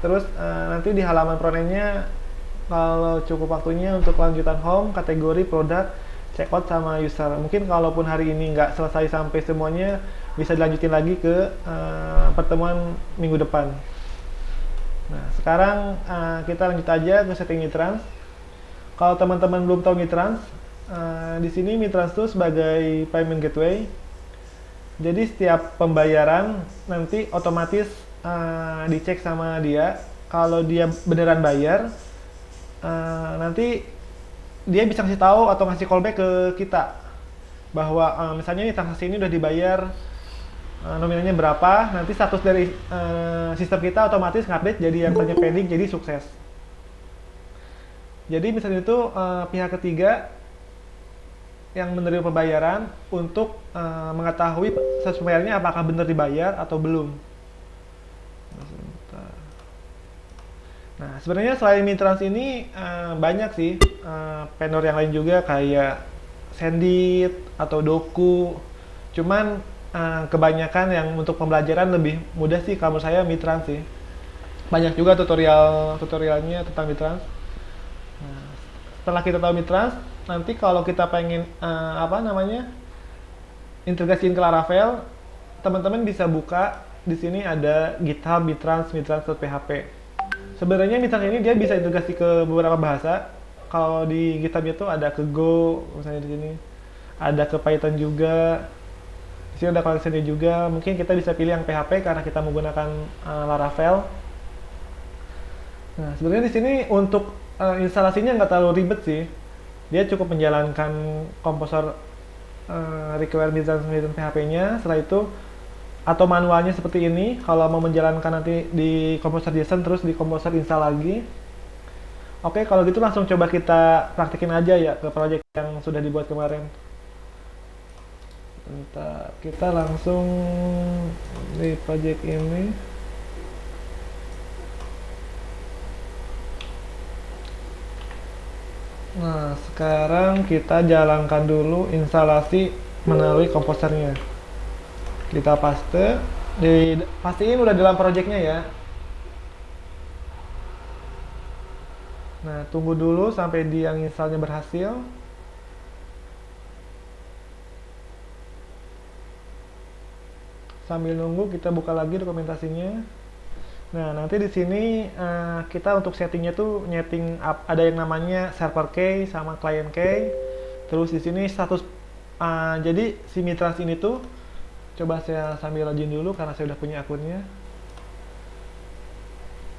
Terus nanti di halaman frontend-nya kalau cukup waktunya untuk lanjutan home, kategori, produk, checkout sama user. Mungkin kalaupun hari ini nggak selesai sampai semuanya, bisa dilanjutin lagi ke pertemuan minggu depan. Nah, sekarang kita lanjut aja ke setting Mitrans. Kalau teman-teman belum tahu Mitrans, di sini Mitrans itu sebagai payment gateway. Jadi setiap pembayaran nanti otomatis dicek sama dia. Kalau dia beneran bayar, nanti dia bisa ngasih tahu atau ngasih callback ke kita bahwa misalnya nih transaksi ini udah dibayar, nominalnya berapa, nanti status dari sistem kita otomatis ngupdate jadi yang tadinya pending jadi sukses. Jadi misalnya itu pihak ketiga yang menerima pembayaran untuk mengetahui status pembayarannya apakah benar dibayar atau belum. Nah, sebenarnya selain Mitrans ini banyak sih vendor yang lain juga kayak Sendit atau Doku. Cuman kebanyakan yang untuk pembelajaran lebih mudah sih kalau menurut saya Mitrans sih. Banyak juga tutorialnya tentang Mitrans. Nah, setelah kita tahu Mitrans, nanti kalau kita pengen integrasiin ke Laravel, teman-teman bisa buka di sini ada GitHub mitrans.php. Sebenarnya Mitrans ini dia bisa integrasi ke beberapa bahasa. Kalau di GitHub itu ada ke Go, misalnya di sini. Ada ke Python juga. Di sini ada collectionnya juga. Mungkin kita bisa pilih yang PHP karena kita menggunakan Laravel. Nah, sebenarnya di sini untuk instalasinya nggak terlalu ribet sih. Dia cukup menjalankan komposer require Mitrans PHP-nya. Setelah itu atau manualnya seperti ini, kalau mau menjalankan nanti di Composer JSON terus di Composer install lagi. Oke, kalau gitu langsung coba kita praktekin aja ya ke project yang sudah dibuat kemarin. Bentar, kita langsung di project ini. Nah, sekarang kita jalankan dulu instalasi melalui komposernya. Kita paste, pastiin udah dalam projectnya ya. Nah, tunggu dulu sampai dia installnya berhasil. Sambil nunggu kita buka lagi dokumentasinya. Nah, nanti di sini kita untuk settingnya tuh nyeting ada yang namanya server key sama client key. Terus di sini status jadi si Mitrans ini tuh coba saya sambil login dulu karena saya udah punya akunnya.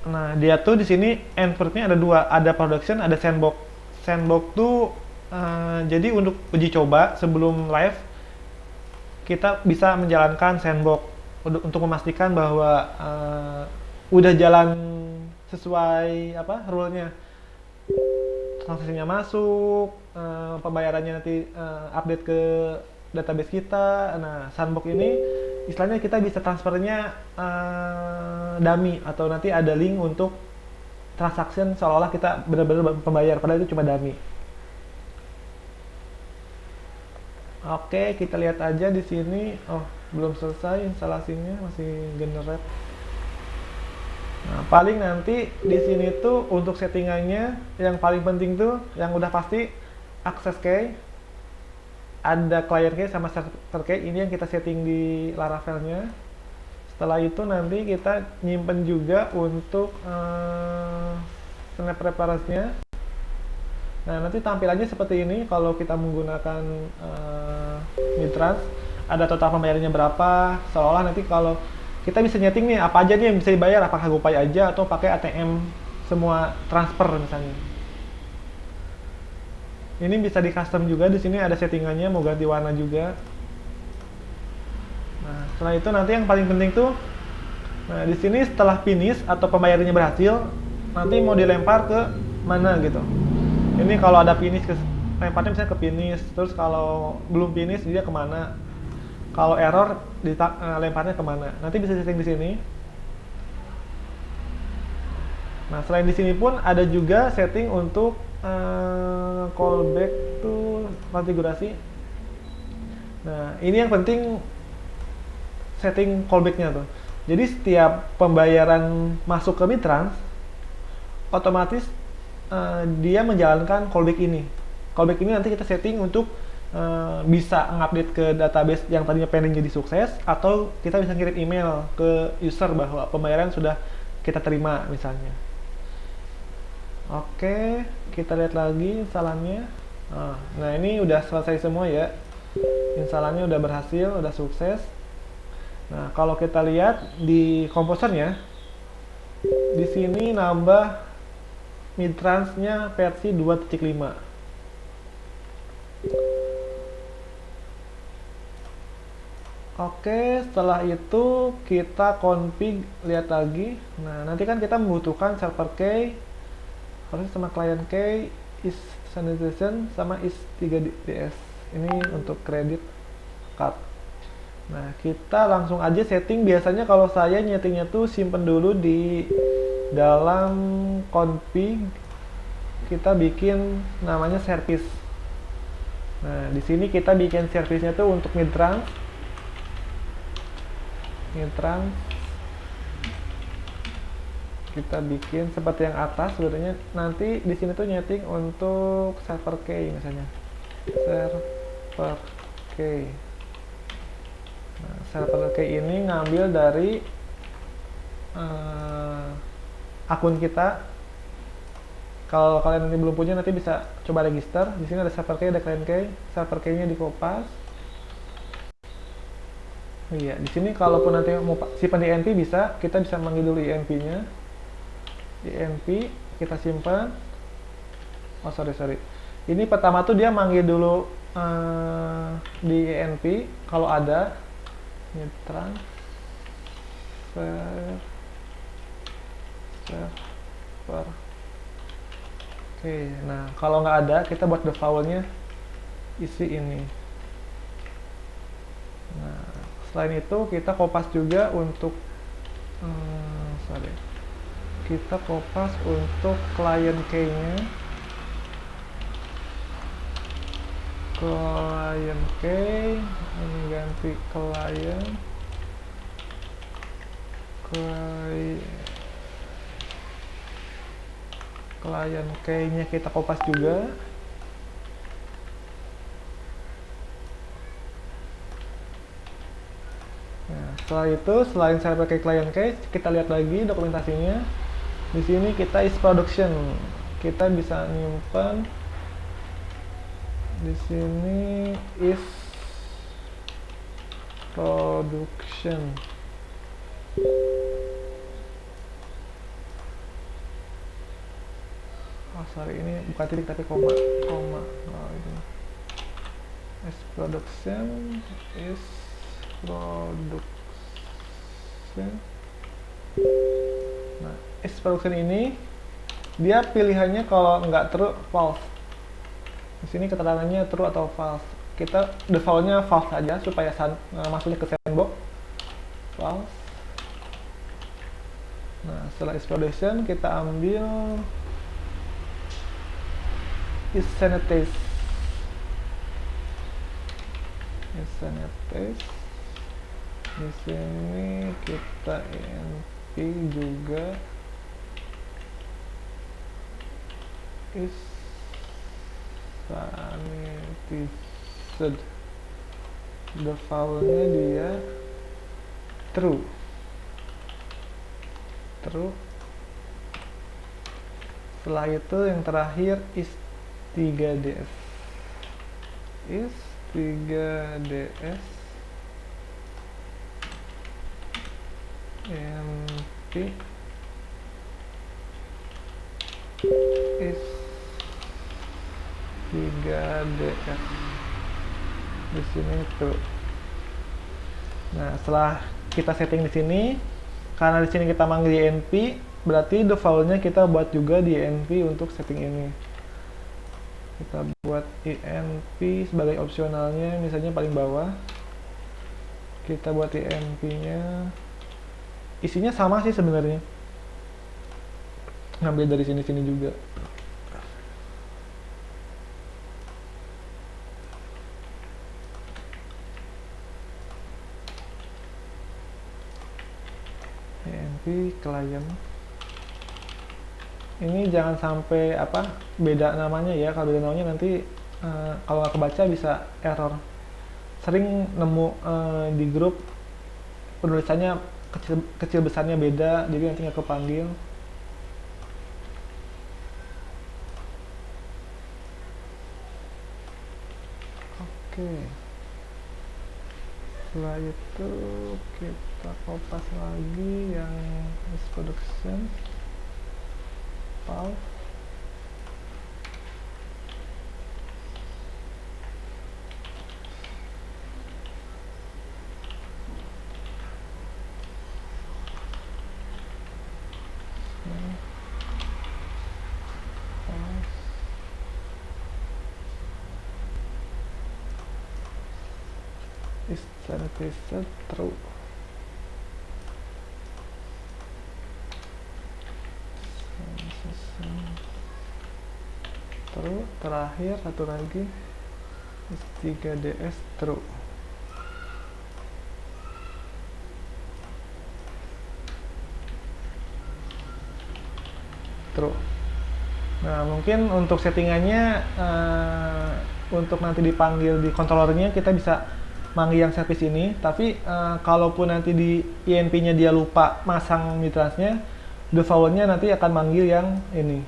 Nah, dia tuh di sini environment-nya ada dua, ada production, ada sandbox. Sandbox tuh jadi untuk uji coba sebelum live kita bisa menjalankan sandbox untuk memastikan bahwa udah jalan sesuai rule-nya. Transaksinya masuk, pembayarannya nanti update ke database kita. Nah, sandbox ini istilahnya kita bisa transfernya dummy atau nanti ada link untuk transaction seolah-olah kita benar-benar pembayar padahal itu cuma dummy. Oke, kita lihat aja di sini. Oh, belum selesai instalasinya, masih generate. Nah, paling nanti di sini tuh untuk settingannya yang paling penting tuh yang udah pasti access key, ada client key sama server key, ini yang kita setting di Laravelnya. Setelah itu nanti kita nyimpen juga untuk snap reference-nya. Nah, nanti tampilannya seperti ini kalau kita menggunakan Mitrans. Ada total pembayarannya berapa, seolah nanti kalau kita bisa nyeting nih apa aja nih yang bisa dibayar, apakah GoPay aja atau pakai ATM semua transfer misalnya. Ini bisa di custom juga, di sini ada settingannya mau ganti warna juga. Nah, setelah itu nanti yang paling penting tuh, nah di sini setelah finish atau pembayarannya berhasil, nanti mau dilempar ke mana gitu. Ini kalau ada finish lemparnya misalnya ke finish, terus kalau belum finish dia kemana. Kalau error lemparnya kemana. Nanti bisa setting di sini. Nah, selain di sini pun ada juga setting untuk callback to konfigurasi. Nah, ini yang penting setting callbacknya tuh. Jadi setiap pembayaran masuk ke Mitrans, otomatis dia menjalankan callback ini. Callback ini nanti kita setting untuk bisa ngupdate ke database yang tadinya pending jadi sukses, atau kita bisa kirim email ke user bahwa pembayaran sudah kita terima misalnya. Oke, kita lihat lagi instalannya. Nah, ini udah selesai semua ya. Instalannya udah berhasil, udah sukses. Nah, kalau kita lihat di komposernya, di sini nambah Mitrans-nya versi 2.5. Oke, setelah itu kita config, lihat lagi. Nah, nanti kan kita membutuhkan server key, harus sama client key, is sanitization, sama is 3ds. Ini untuk credit card. Nah, kita langsung aja setting. Biasanya kalau saya nyetingnya tuh simpen dulu di dalam config. Kita bikin namanya service. Nah, di sini kita bikin service-nya tuh untuk Mitrans. Kita bikin seperti yang atas sebenarnya. Nanti di sini tuh nyeting untuk server key misalnya. Server key. Nah, server key ini ngambil dari akun kita. Kalau kalian nanti belum punya, nanti bisa coba register. Di sini ada server key, ada client key. Server key-nya dikopas. Iya, di sini kalaupun nanti mau simpan di INP bisa, kita bisa manggil dulu INP-nya. INP kita simpan. Oh, sorry. Ini pertama tuh dia manggil dulu di INP kalau ada Mitrans server. Oke, nah kalau nggak ada, kita buat default-nya isi ini. Nah, selain itu kita kopas juga untuk kita kopas untuk client key-nya. Client key ini ganti client key-nya kita kopas juga. Nah, setelah itu, selain server key, client key, kita lihat lagi dokumentasinya. Di sini kita is production. Kita bisa nyimpan di sini is production. Oh, sorry, ini bukan titik tapi koma. Oh, ini. Is production. Nah, is production ini dia pilihannya kalau nggak true, false. Di sini keterangannya true atau false. Kita defaultnya false saja supaya masuknya ke sandbox. False. Nah, setelah is production kita ambil is sanitize. Di sini kita INP juga is sanitized. Defaultnya dia true. Setelah itu yang terakhir is 3ds. Is 3ds NP is 3ds. Di sini tuh. Nah, setelah kita setting di sini, karena di sini kita manggil INP, berarti defaultnya kita buat juga di INP untuk setting ini. Kita buat INP sebagai opsionalnya, misalnya paling bawah. Kita buat INP-nya. Isinya sama sih sebenarnya. Ngambil dari sini-sini juga. client. Ini jangan sampai beda namanya ya, kalau beda namanya nanti kalau nggak kebaca bisa error. Sering nemu di grup penulisannya kecil besarnya beda, jadi nanti nggak kepanggil. Oke, setelah itu kita kopas lagi yang is production file. Is sanitizer true. True. Terakhir satu lagi is 3ds true. True. Nah, mungkin untuk settingannya untuk nanti dipanggil di controllernya kita bisa manggil yang service ini, tapi kalaupun nanti di INP-nya dia lupa masang mitransnya, default-nya nanti akan manggil yang ini.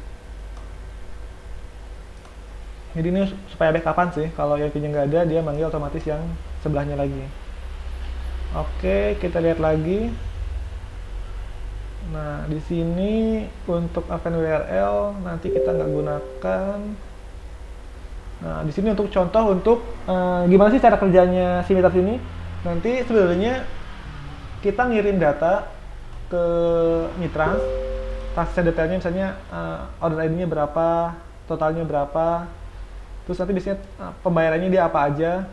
Jadi ini supaya backup-an sih, kalau INP-nya nggak ada, dia manggil otomatis yang sebelahnya lagi. Oke, kita lihat lagi. Nah, di sini untuk event URL nanti kita nggak gunakan. Nah, di sini untuk contoh untuk gimana sih cara kerjanya si mitrans ini. Nanti sebenarnya kita ngirim data ke mitrans, transaksi detailnya misalnya order ID-nya berapa, totalnya berapa, terus nanti biasanya pembayarannya dia apa aja.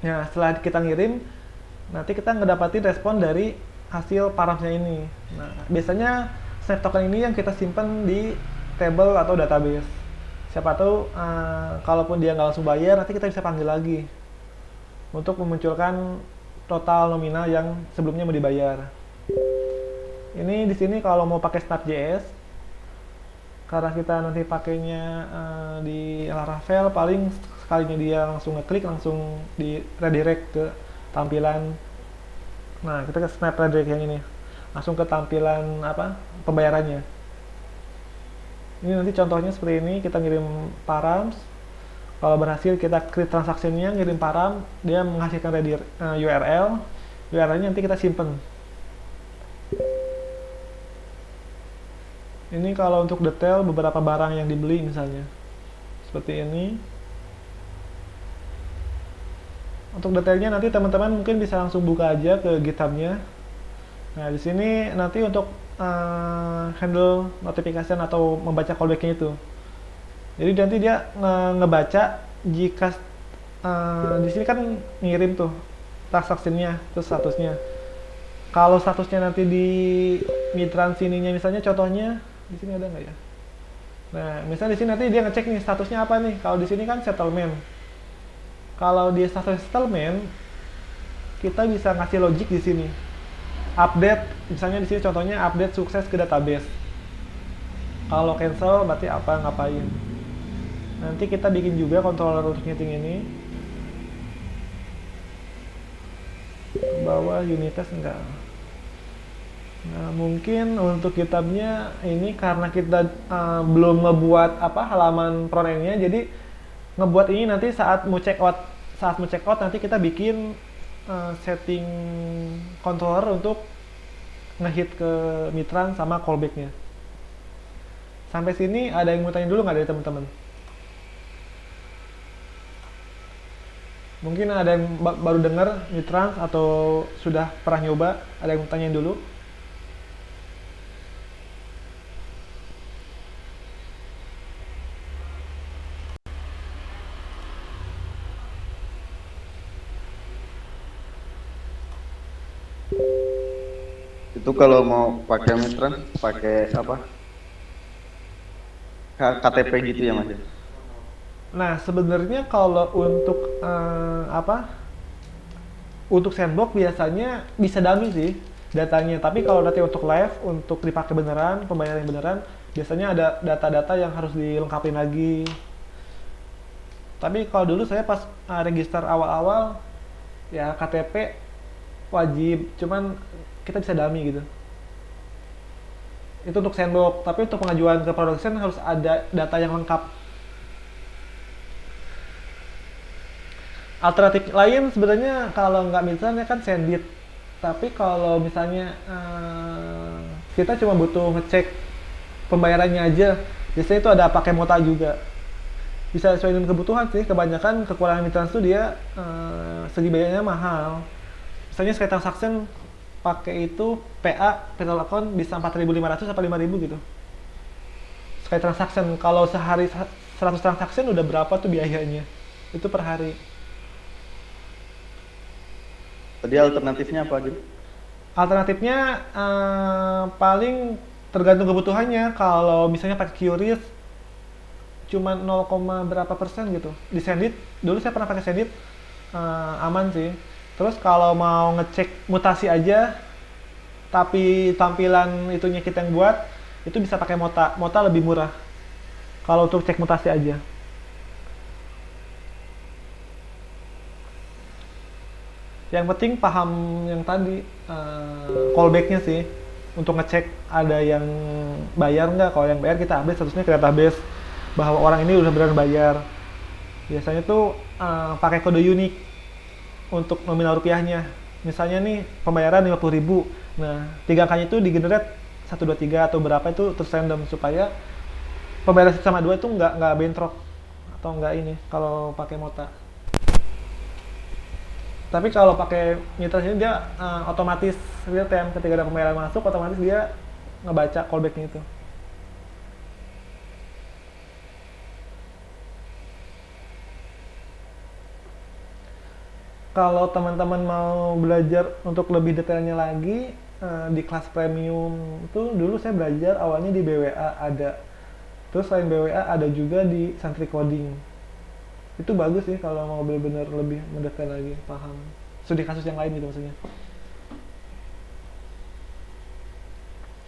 Nah, setelah kita ngirim, nanti kita ngedapatin respon dari hasil paramsnya ini. Nah, biasanya snap token ini yang kita simpan di table atau database. Siapa tahu kalaupun dia nggak langsung bayar, nanti kita bisa panggil lagi untuk memunculkan total nominal yang sebelumnya mau dibayar. Ini di sini kalau mau pakai Snap.js, karena kita nanti pakainya di Laravel, paling sekalinya dia langsung ngeklik langsung di redirect ke tampilan. Nah, kita ke Snap Redirect yang ini, langsung ke tampilan pembayarannya. Ini nanti contohnya seperti ini, kita ngirim params. Kalau berhasil kita create transaksinya, ngirim param, dia menghasilkan URL. URL-nya nanti kita simpen. Ini kalau untuk detail beberapa barang yang dibeli misalnya, seperti ini. Untuk detailnya nanti teman-teman mungkin bisa langsung buka aja ke GitHub-nya. Nah, di sini nanti untuk handle notification atau membaca callback-nya itu. Jadi nanti dia ngebaca jika di sini kan ngirim tuh transaksinya, terus statusnya. Kalau statusnya nanti di mitrans ininya misalnya contohnya di sini ada nggak ya? Nah, misalnya di sini nanti dia ngecek nih statusnya apa nih. Kalau di sini kan settlement. Kalau di status settlement, kita bisa ngasih logic di sini. Update, misalnya di sini contohnya update sukses ke database. Kalau cancel berarti apa ngapain. Nanti kita bikin juga controller untuk nyeting ini. Bawah unit test enggak. Nah, mungkin untuk GitHub-nya ini karena kita belum ngebuat halaman frontend-nya, jadi ngebuat ini nanti saat mau check out nanti kita bikin setting controller untuk ngehit ke mitrans sama callback-nya. Sampai sini ada yang mau tanya dulu nggak dari teman-teman? Mungkin ada yang baru dengar mitrans atau sudah pernah nyoba, ada yang mau tanyain dulu? Itu kalau mau pakai mitrans pakai apa? KTP gitu ya Mas? Nah, sebenarnya kalau untuk untuk sandbox biasanya bisa dummy sih. datanya. Tapi kalau nanti untuk live, untuk dipakai beneran, pembayaran beneran, biasanya ada data-data yang harus dilengkapin lagi. Tapi kalau dulu saya pas register awal-awal, ya KTP wajib, cuman kita bisa dummy gitu. Itu untuk sandbox, tapi untuk pengajuan ke production harus ada data yang lengkap. Alternatif lain sebenarnya kalau nggak misalnya kan Sendit, tapi kalau misalnya kita cuma butuh ngecek pembayarannya aja, biasanya itu ada pakai Mota juga. Bisa sesuai dengan kebutuhan sih, kebanyakan kekurangan mitra itu dia segi biayanya mahal. Misalnya sekali transaction pakai itu PA payroll account bisa 4.500 sampai 5.000 gitu. Sekali transaction, kalau sehari 100 transaction udah berapa tuh biayanya? Itu per hari. Tadi alternatifnya apa aja? Alternatifnya paling tergantung kebutuhannya. Kalau misalnya pakai QRIS cuma 0, berapa persen gitu. Di Sendit, dulu saya pernah pakai Sendit, aman sih. Terus kalau mau ngecek mutasi aja, tapi tampilan itunya kita yang buat, itu bisa pakai Mota. Mota lebih murah kalau untuk cek mutasi aja. Yang penting paham yang tadi, callbacknya sih, untuk ngecek ada yang bayar nggak. Kalau yang bayar kita update statusnya ke database bahwa orang ini udah benar bayar. Biasanya tuh pakai kode unik untuk nominal rupiahnya. Misalnya nih pembayaran 50.000, nah 3 angkanya itu digenerate 123 atau berapa itu terus random, supaya pembayaran sama dua itu nggak bentrok atau nggak ini kalau pakai Mota. Tapi kalau pakai mitra ini dia otomatis real time, ketika ada pembayaran masuk otomatis dia ngebaca callbacknya itu. Kalau teman-teman mau belajar untuk lebih detailnya lagi, di kelas premium itu dulu saya belajar awalnya di BWA ada. Terus selain BWA ada juga di Santri Coding. Itu bagus sih kalau mau benar-benar lebih mendetail lagi, paham studi kasus yang lain gitu maksudnya.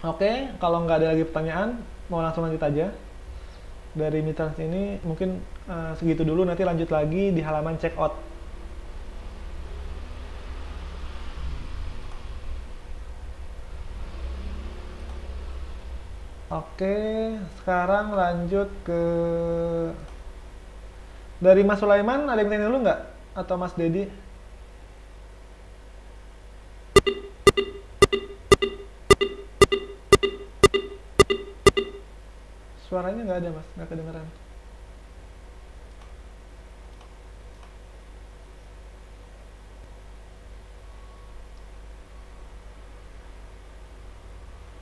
Oke, kalau nggak ada lagi pertanyaan, mau langsung lanjut aja. Dari Mitrans ini mungkin segitu dulu, nanti lanjut lagi di halaman checkout. Oke, sekarang lanjut ke dari Mas Sulaiman. Ada yang tanya dulu nggak? Atau Mas Dedi? Suaranya nggak ada Mas, nggak kedengeran.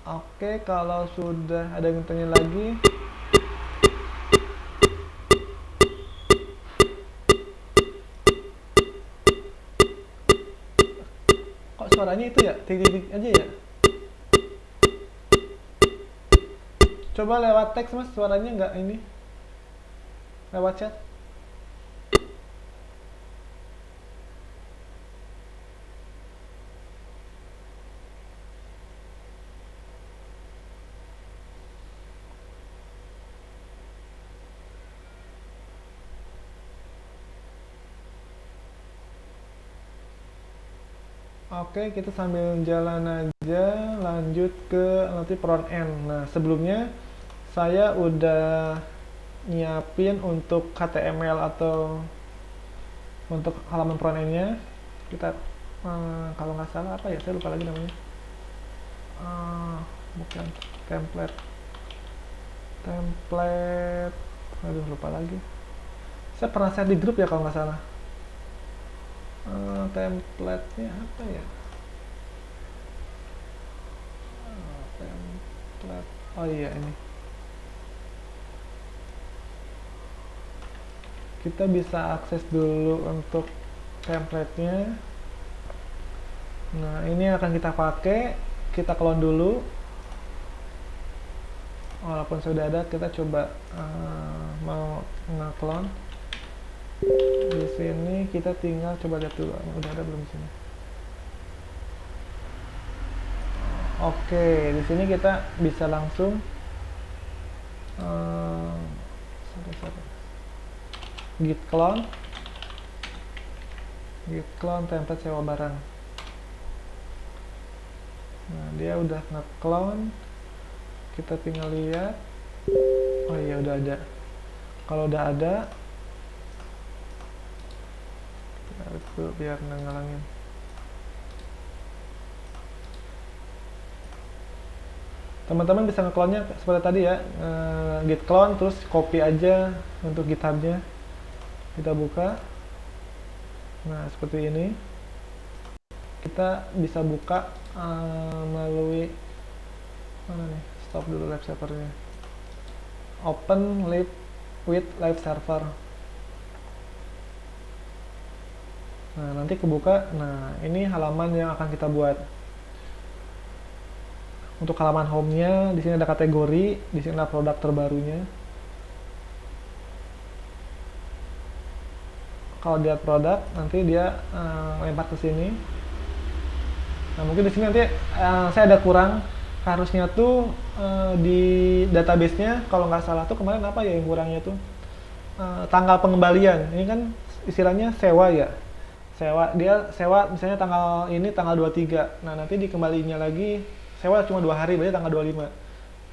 Oke, kalau sudah ada yang tanya lagi, kok suaranya itu ya, titik-titik aja ya? Coba lewat teks Mas, suaranya nggak ini, lewat chat. Oke, kita sambil jalan aja, lanjut ke nanti front end. Nah, sebelumnya saya udah nyiapin untuk HTML atau untuk halaman front end-nya. Kita kalau nggak salah apa ya, saya lupa lagi namanya. Bukan template, aduh lupa lagi. Saya pernah share di grup ya kalau nggak salah. Template-nya apa ya? Template, oh iya ini. Kita bisa akses dulu untuk template-nya. Nah, ini akan kita pakai, kita clone dulu. Walaupun sudah ada, kita coba mau nge-clone. Di sini kita tinggal coba lihat dulu, udah ada belum di sini. Oke, di sini kita bisa langsung eh, sorry. Git clone template sewa barang. Nah, dia udah nge-clone, kita tinggal lihat. Oh iya, udah ada. Kalau udah ada, itu biar nggak ngalangin. Teman-teman bisa nge-clone-nya seperti tadi ya, git clone, terus copy aja untuk GitHub-nya. Kita buka. Nah, seperti ini. Kita bisa buka melalui mana nih? Stop dulu live servernya. Open with live server. Nah, nanti kebuka. Nah, ini halaman yang akan kita buat. Untuk halaman home-nya, di sini ada kategori, di sini ada produk terbarunya. Kalau lihat produk, nanti dia lempar ke sini. Nah, mungkin di sini nanti saya ada kurang. Harusnya tuh di database-nya, kalau nggak salah tuh kemarin apa ya yang kurangnya tuh? Tanggal pengembalian. Ini kan istilahnya sewa ya. Dia sewa misalnya tanggal ini tanggal 23. Nah, nanti dikembalinya lagi sewa cuma 2 hari, berarti tanggal 25.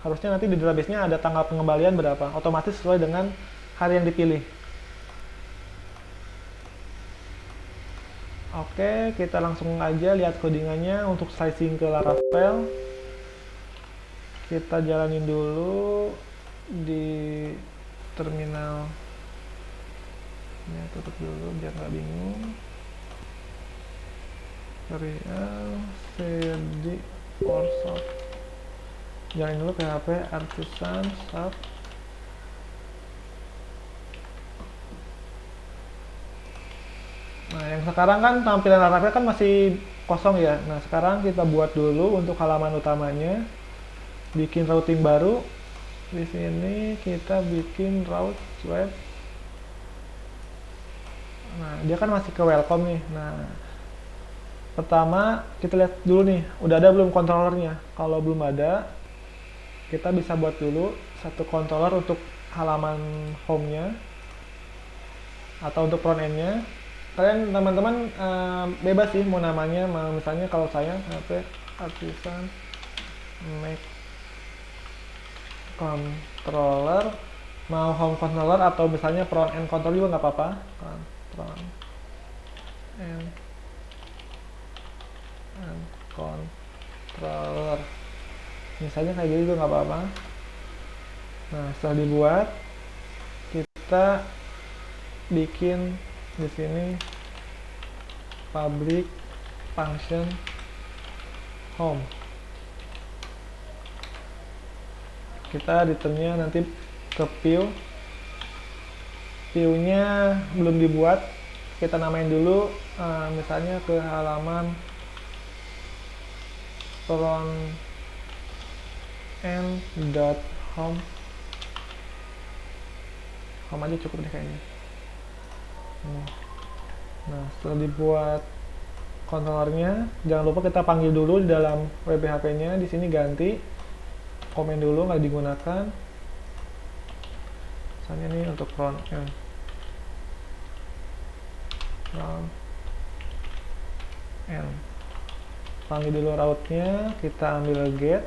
Harusnya nanti di database-nya ada tanggal pengembalian berapa, otomatis sesuai dengan hari yang dipilih. Oke, kita langsung aja lihat codingannya. Untuk slicing ke Laravel, kita jalanin dulu di terminal. Ya, tutup dulu biar nggak bingung. Real cd workshop. Jalanin dulu PHP artisan sub. Nah, yang sekarang kan tampilan Laravel kan masih kosong ya. Nah, sekarang kita buat dulu untuk halaman utamanya. Bikin routing baru. Di sini kita bikin route web. Nah, dia kan masih ke welcome nih. Nah, pertama kita lihat dulu nih, udah ada belum controllernya. Kalau belum ada, kita bisa buat dulu satu controller untuk halaman home-nya atau untuk front end-nya. Kalian teman-teman bebas sih mau namanya, misalnya kalau saya HP artisan make controller, mau home controller atau misalnya front end controller juga nggak apa-apa. Front end controller misalnya kayak gitu juga nggak apa-apa. Nah, setelah dibuat, kita bikin di sini public function home. Kita returnnya nanti ke view-nya belum dibuat, kita namain dulu misalnya ke halaman front end.home. Home aja cukup deh kayaknya. Nah, setelah dibuat controllernya, jangan lupa kita panggil dulu di dalam WPHP-nya. Di sini ganti komen dulu, nggak digunakan. Misalnya ini untuk front end. Panggil dulu route-nya, kita ambil get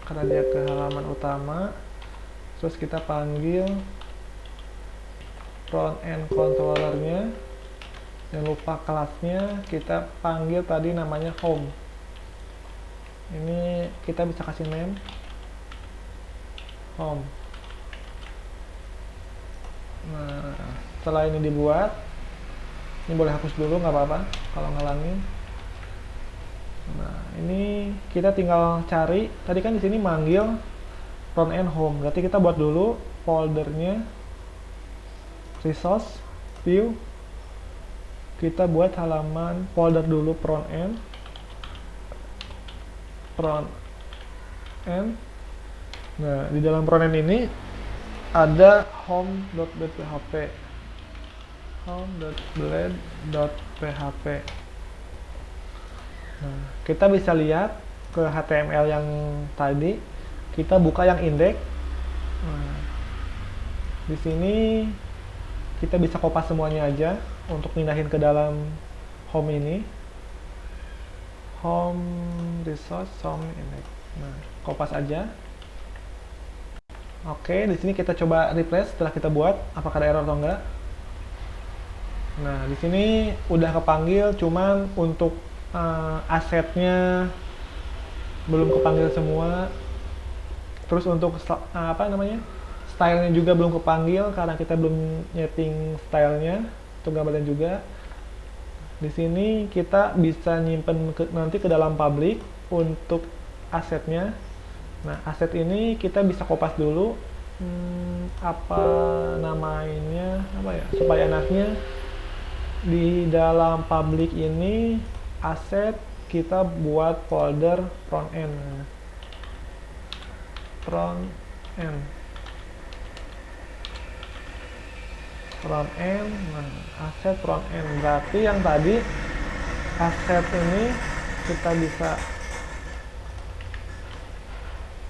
karena dia ke halaman utama. Terus kita panggil front end controllernya. Jangan lupa kelasnya kita panggil tadi namanya home. Ini kita bisa kasih name home. Nah, setelah ini dibuat, ini boleh hapus dulu nggak apa-apa kalau ngalangin. Nah, ini kita tinggal cari. Tadi kan di sini manggil front end home. Berarti kita buat dulu foldernya resource view. Kita buat halaman folder dulu front end. Nah, di dalam front end ini ada home.blade.php. home.blade.php. Nah, kita bisa lihat ke HTML yang tadi, kita buka yang index. Nah, di sini kita bisa kopas semuanya aja untuk pindahin ke dalam home ini. Home resource home index. Nah, kopas aja. Oke, di sini kita coba refresh setelah kita buat, apakah ada error atau enggak. Nah, di sini udah kepanggil, cuman untuk asetnya belum kepanggil semua. Terus untuk apa namanya, stylenya juga belum kepanggil karena kita belum nyeting stylenya untuk gambarnya juga. Di sini kita bisa nyimpen nanti ke dalam public untuk asetnya. Nah, aset ini kita bisa kopas dulu. Apa namanya, apa ya, supaya enaknya di dalam public ini aset kita buat folder front end. Front end. Nah, aset front end berarti yang tadi aset ini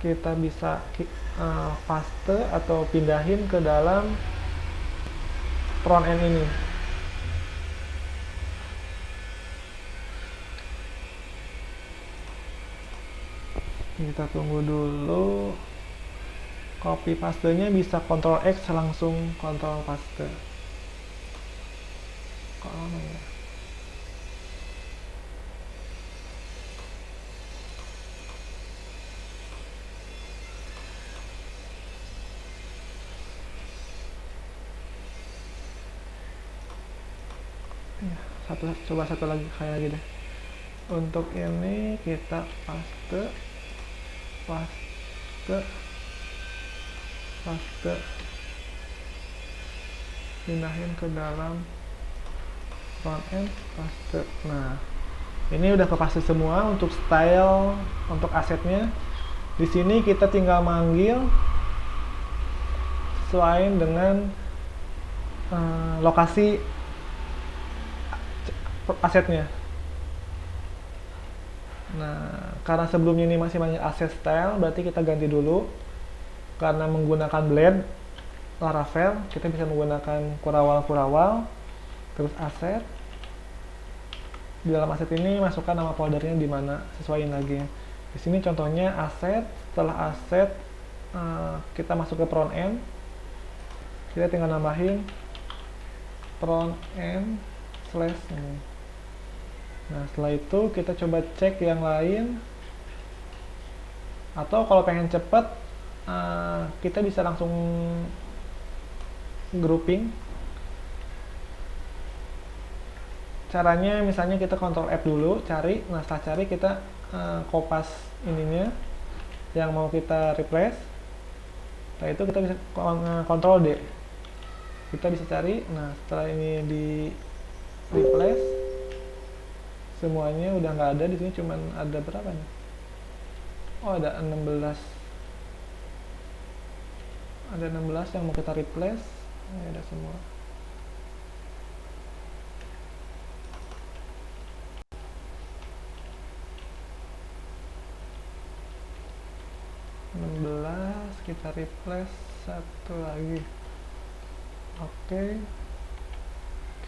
kita bisa paste atau pindahin ke dalam front end ini. Kita tunggu dulu. Copy pastenya bisa Ctrl X langsung Ctrl paste. Kok lama ya? Coba satu lagi kayak lagi deh. Untuk ini kita paste, pindahin ke dalam front end, paste. Nah, ini udah kepaste semua untuk style, untuk asetnya. Di sini kita tinggal manggil sesuai dengan lokasi asetnya. Nah, karena sebelumnya ini masih banyak aset style, berarti kita ganti dulu. Karena menggunakan blend Laravel, kita bisa menggunakan kurawal, terus aset. Di dalam aset ini masukkan nama foldernya di mana, sesuaiin lagi. Di sini contohnya aset, setelah aset kita masuk ke front end. Kita tinggal nambahin front end slash ini. Nah, setelah itu kita coba cek yang lain. Atau kalau pengen cepet, kita bisa langsung grouping. Caranya misalnya kita Ctrl F dulu, cari. Nah, setelah cari kita kopas ininya yang mau kita replace. Setelah itu kita bisa Ctrl D. Kita bisa cari. Nah, setelah ini di replace, semuanya udah nggak ada. Di sini cuman ada berapa nih? Oh, ada 16. Ada 16 yang mau kita replace. Ini ada semua. Kita replace satu lagi. Oke.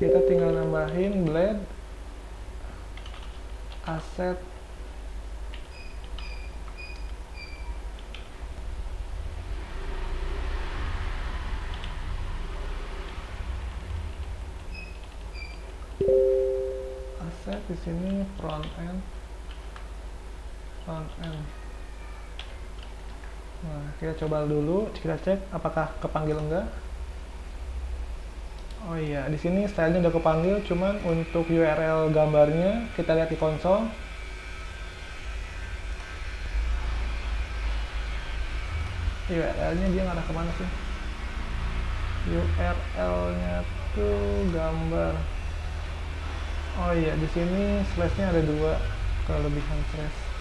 Kita tinggal nambahin blend aset di sini front end. Nah, kita coba dulu, kita cek apakah kepanggil enggak. Oh iya, di sini stylenya udah kepanggil, cuman untuk URL gambarnya kita lihat di konsol. URL-nya dia ngarah kemana sih? URL-nya tuh gambar. Oh iya, di sini slash-nya ada 2, kelebihan slash.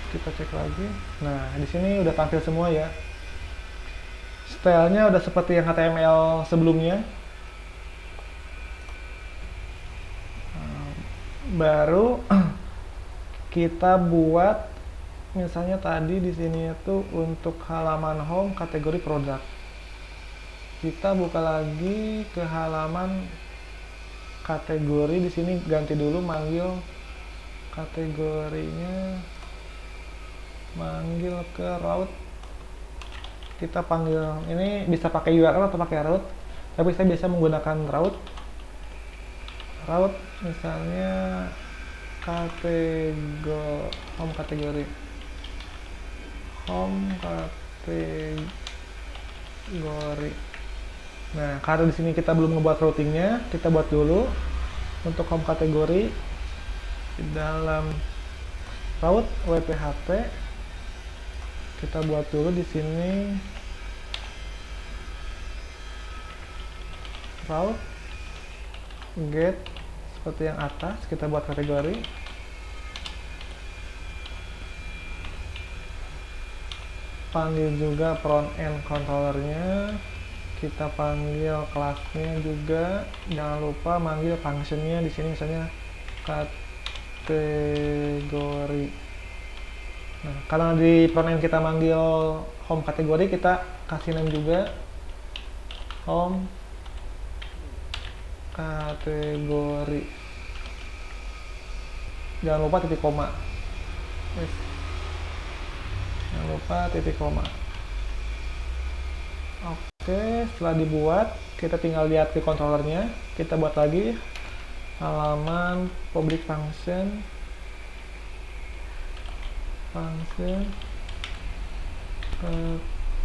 Kita cek lagi. Nah, di sini udah tampil semua ya. Stylenya udah seperti yang HTML sebelumnya. Baru kita buat misalnya tadi di sini itu untuk halaman home kategori produk. Kita buka lagi ke halaman kategori, di sini ganti dulu manggil kategorinya, manggil ke route. Kita panggil ini bisa pakai URL atau pakai route, tapi saya biasa menggunakan route. Route misalnya home kategori Nah, karena di sini kita belum ngebuat routingnya, kita buat dulu untuk home kategori di dalam route wphp. Kita buat dulu di sini route get seperti yang atas, kita buat kategori. Panggil juga front end controllernya, kita panggil kelasnya juga, jangan lupa manggil functionnya. Di sini misalnya kategori. Nah, karena di front end kita manggil home kategori, kita kasih name juga home kategori. Jangan lupa titik koma. Yes. Jangan lupa titik koma. Oke, setelah dibuat, kita tinggal lihat ke controllernya. Kita buat lagi halaman public function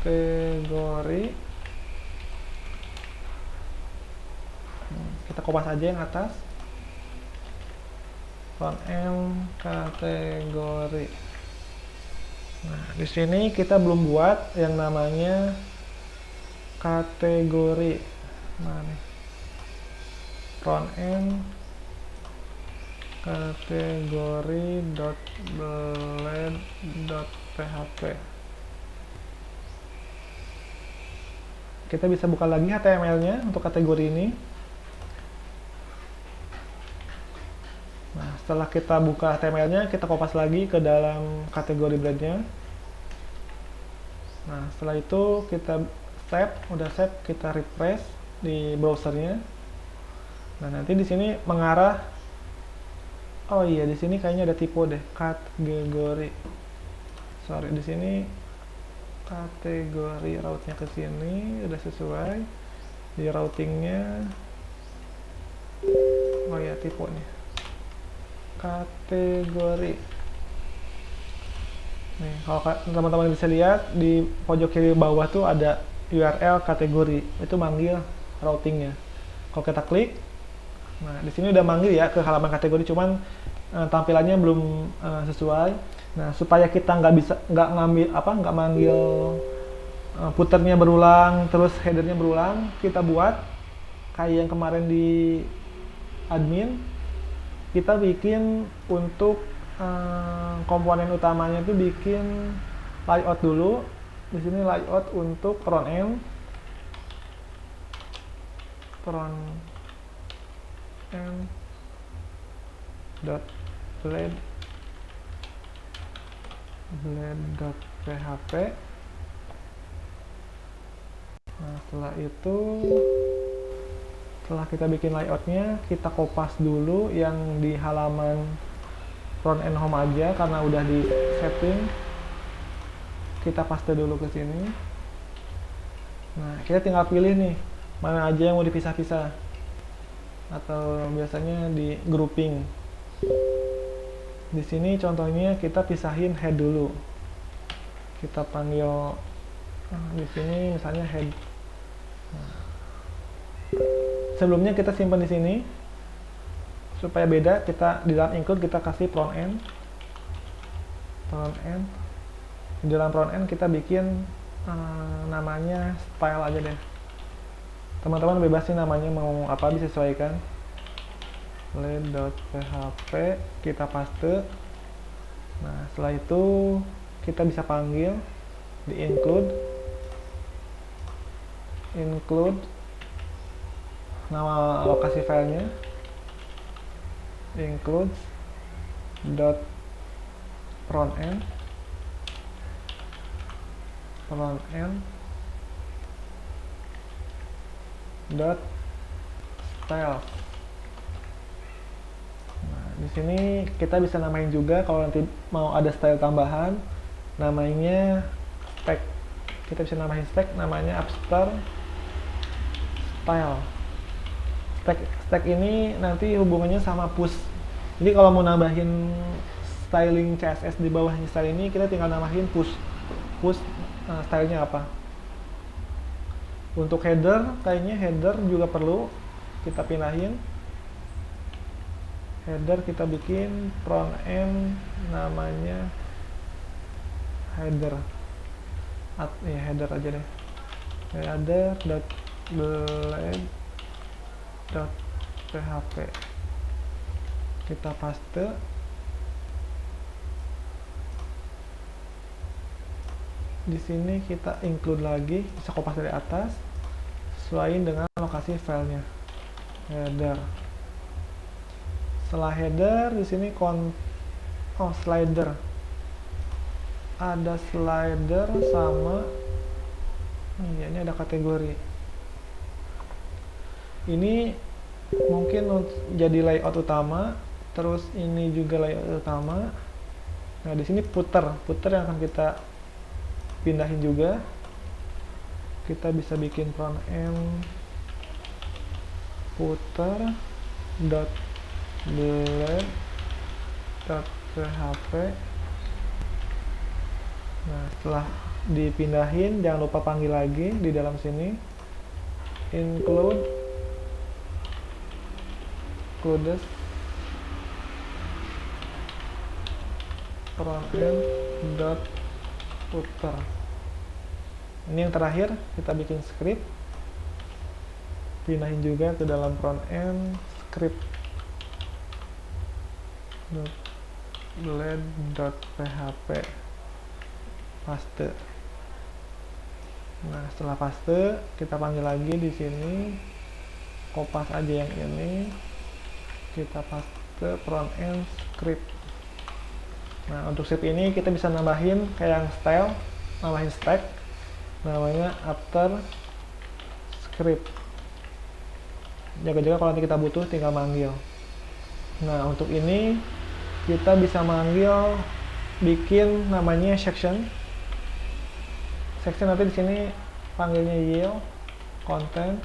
kategori. Kita kopas aja yang atas, front end kategori. Nah, di sini kita belum buat yang namanya kategori. Nah, nih. Front end kategori.blade.php. Kita bisa buka lagi HTML-nya untuk kategori ini. Nah, setelah kita buka HTML-nya, kita kopas lagi ke dalam kategori blade-nya. Nah, setelah itu kita save, udah save, kita refresh di browsernya. Nah, nanti di sini mengarah. Oh iya, di sini kayaknya ada typo deh, kategori. Sorry, di sini kategori route-nya ke sini udah sesuai. Di routingnya, oh iya, typo nih. Kategori. Nih, kalau teman-teman bisa lihat di pojok kiri bawah tuh ada URL kategori, itu manggil routingnya. Kalau kita klik, nah di sini udah manggil ya ke halaman kategori, cuman tampilannya belum sesuai. Nah, supaya kita nggak manggil footernya berulang, terus headernya berulang, kita buat kayak yang kemarin di admin. Kita bikin untuk komponen utamanya itu bikin layout dulu. Di sini layout untuk front end blade.php. Nah, setelah itu, setelah kita bikin layoutnya, kita kopas dulu yang di halaman front end home aja karena udah di setting. Kita paste dulu ke sini. Nah, kita tinggal pilih nih mana aja yang mau dipisah-pisah, atau biasanya di grouping. Di sini contohnya kita pisahin head dulu. Kita panggil di sini misalnya head. Nah, sebelumnya kita simpan di sini supaya beda. Kita di dalam include kita kasih front end. Di dalam front end kita bikin namanya style aja deh. Teman-teman bebas sih namanya mau apa, bisa sesuaikan. blade.php, kita paste. Nah, setelah itu kita bisa panggil di include nama lokasi filenya. includes dot front end dot style. Nah, di sini kita bisa namain juga kalau nanti mau ada style tambahan, namanya stack. Kita bisa namain stack, namanya abstract style. Stack ini nanti hubungannya sama push. Jadi kalau mau nambahin styling CSS di bawahnya style ini, kita tinggal namahin push stylenya apa. Untuk header, kayaknya header juga perlu kita pindahin. Header kita bikin front end namanya header. Ya header aja deh. Header.blade.php. Kita paste. Di sini kita include lagi, bisa kopas dari atas, sesuaiin dengan lokasi filenya. Header. Setelah header, di sini slider. Ada slider sama, ini ada kategori. Ini mungkin jadi layout utama, terus ini juga layout utama. Nah di sini footer yang akan kita pindahin juga. Kita bisa bikin front end footer dot blade.php. Nah setelah dipindahin, jangan lupa panggil lagi di dalam sini includes front end dot footer. Ini yang terakhir, kita bikin script, pindahin juga ke dalam front end script blade.php, paste. Nah setelah paste, kita panggil lagi di sini, kopas aja yang ini, kita paste front end script. Nah untuk script ini kita bisa nambahin kayak yang style, nambahin stack, namanya after script. Jaga-jaga kalau nanti kita butuh tinggal manggil. Nah untuk ini kita bisa manggil, bikin namanya section. Section nanti di sini panggilnya yield content.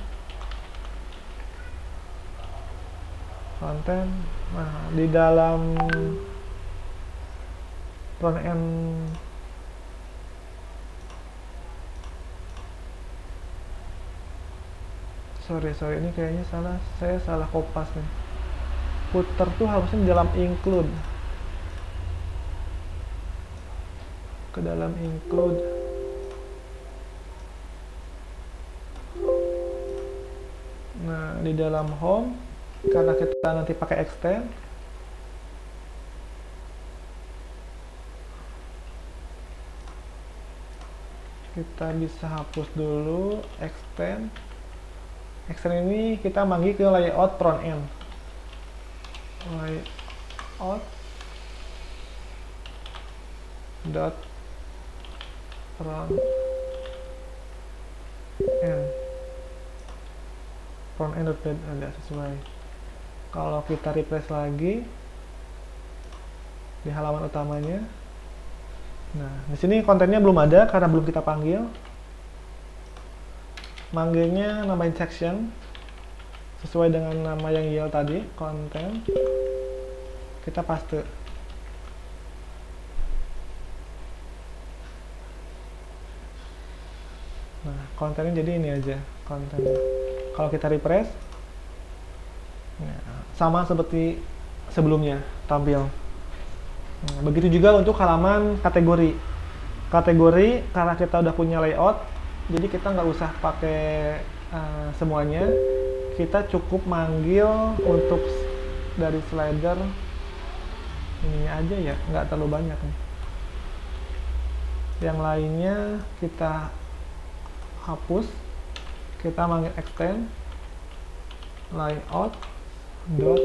Nah di dalam front end sorry ini kayaknya saya salah kopas nih. Footer tuh harusnya di dalam include, ke dalam include. Nah di dalam home, karena kita nanti pakai extend, kita bisa hapus dulu extend. Extend ini kita manggil ke layout front end. Layout dot front end tidak sesuai. Kalau kita refresh lagi di halaman utamanya, nah di sini kontennya belum ada karena belum kita panggil. Manggilnya nambahin section sesuai dengan nama yang yield tadi, konten. Kita paste. Nah kontennya jadi ini aja kontennya. Kalau kita refresh, sama seperti sebelumnya tampil. Nah, begitu juga untuk halaman kategori. Kategori karena kita udah punya layout, jadi kita nggak usah pakai semuanya. Kita cukup manggil untuk dari slider ininya aja ya, nggak terlalu banyak nih. Yang lainnya kita hapus. Kita manggil extend layout dot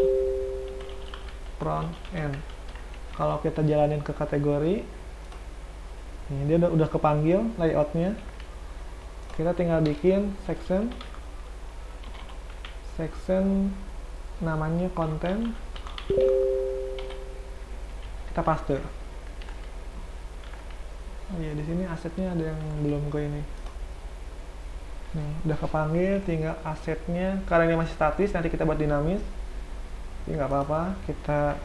front end. Kalau kita jalanin ke kategori, ini dia udah kepanggil layoutnya. Kita tinggal bikin section namanya konten, kita paste. Oh iya, di sini asetnya ada yang belum ke ini. Nih, udah kepanggil, tinggal asetnya. Karena ini masih statis, nanti kita buat dinamis. Jadi nggak apa-apa, kita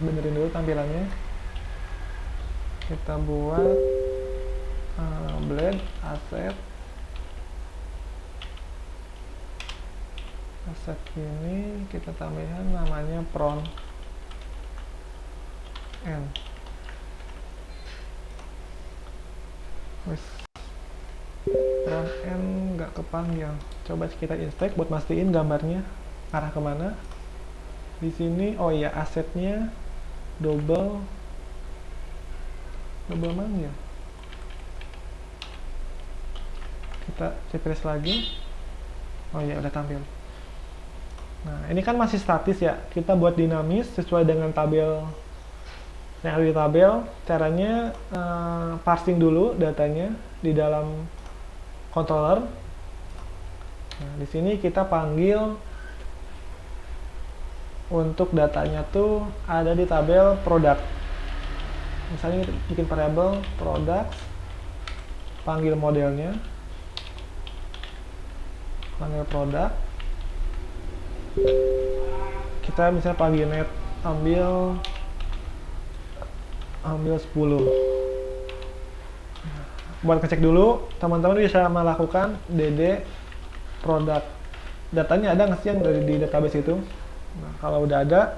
benerin dulu tampilannya. Kita buat blend aset ini, kita tambahin namanya front end. Front end nggak kepanggil. Coba kita inspect buat mastiin gambarnya arah kemana. Di sini, oh iya, asetnya double manggil. Kita refresh lagi. Oh iya, udah tampil. Nah, ini kan masih statis ya. Kita buat dinamis sesuai dengan tabel yang ada di tabel. Caranya parsing dulu datanya di dalam controller. Nah, di sini kita panggil untuk datanya tuh ada di tabel product. Misalnya kita bikin variabel product, panggil modelnya, panggil product. Kita misalnya panggil net, ambil 10. Buat ngecek dulu, teman-teman bisa melakukan dd product. Datanya ada nggak sih yang dari di database itu? Nah, kalau udah ada,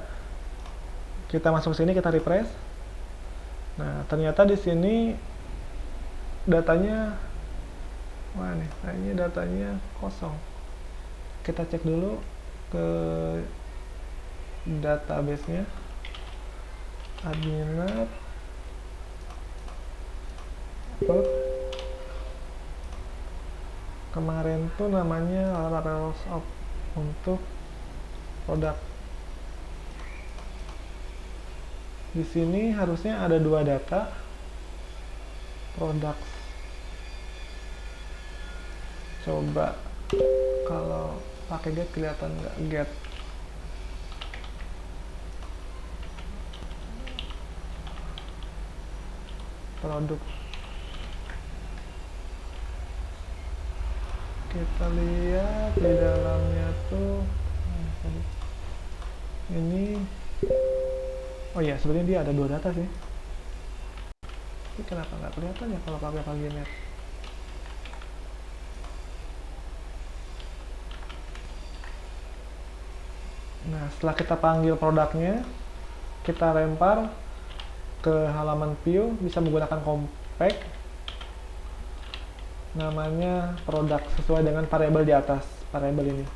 kita masuk sini, kita refresh. Nah, ternyata di sini datanya, wah nih, kayaknya datanya kosong. Kita cek dulu ke database-nya, adminat, kemarin tuh namanya Laravel of untuk produk. Di sini harusnya ada 2 data produk. Coba kalau pakai get kelihatan nggak get. Produk. Kita lihat di dalamnya tuh ini. Oh ya, sebenarnya dia ada 2 data sih. Tapi kenapa nggak kelihatan ya kalau pakai net? Nah, setelah kita panggil produknya, kita lempar ke halaman view, bisa menggunakan compact, namanya produk sesuai dengan variabel di atas, variabel ini.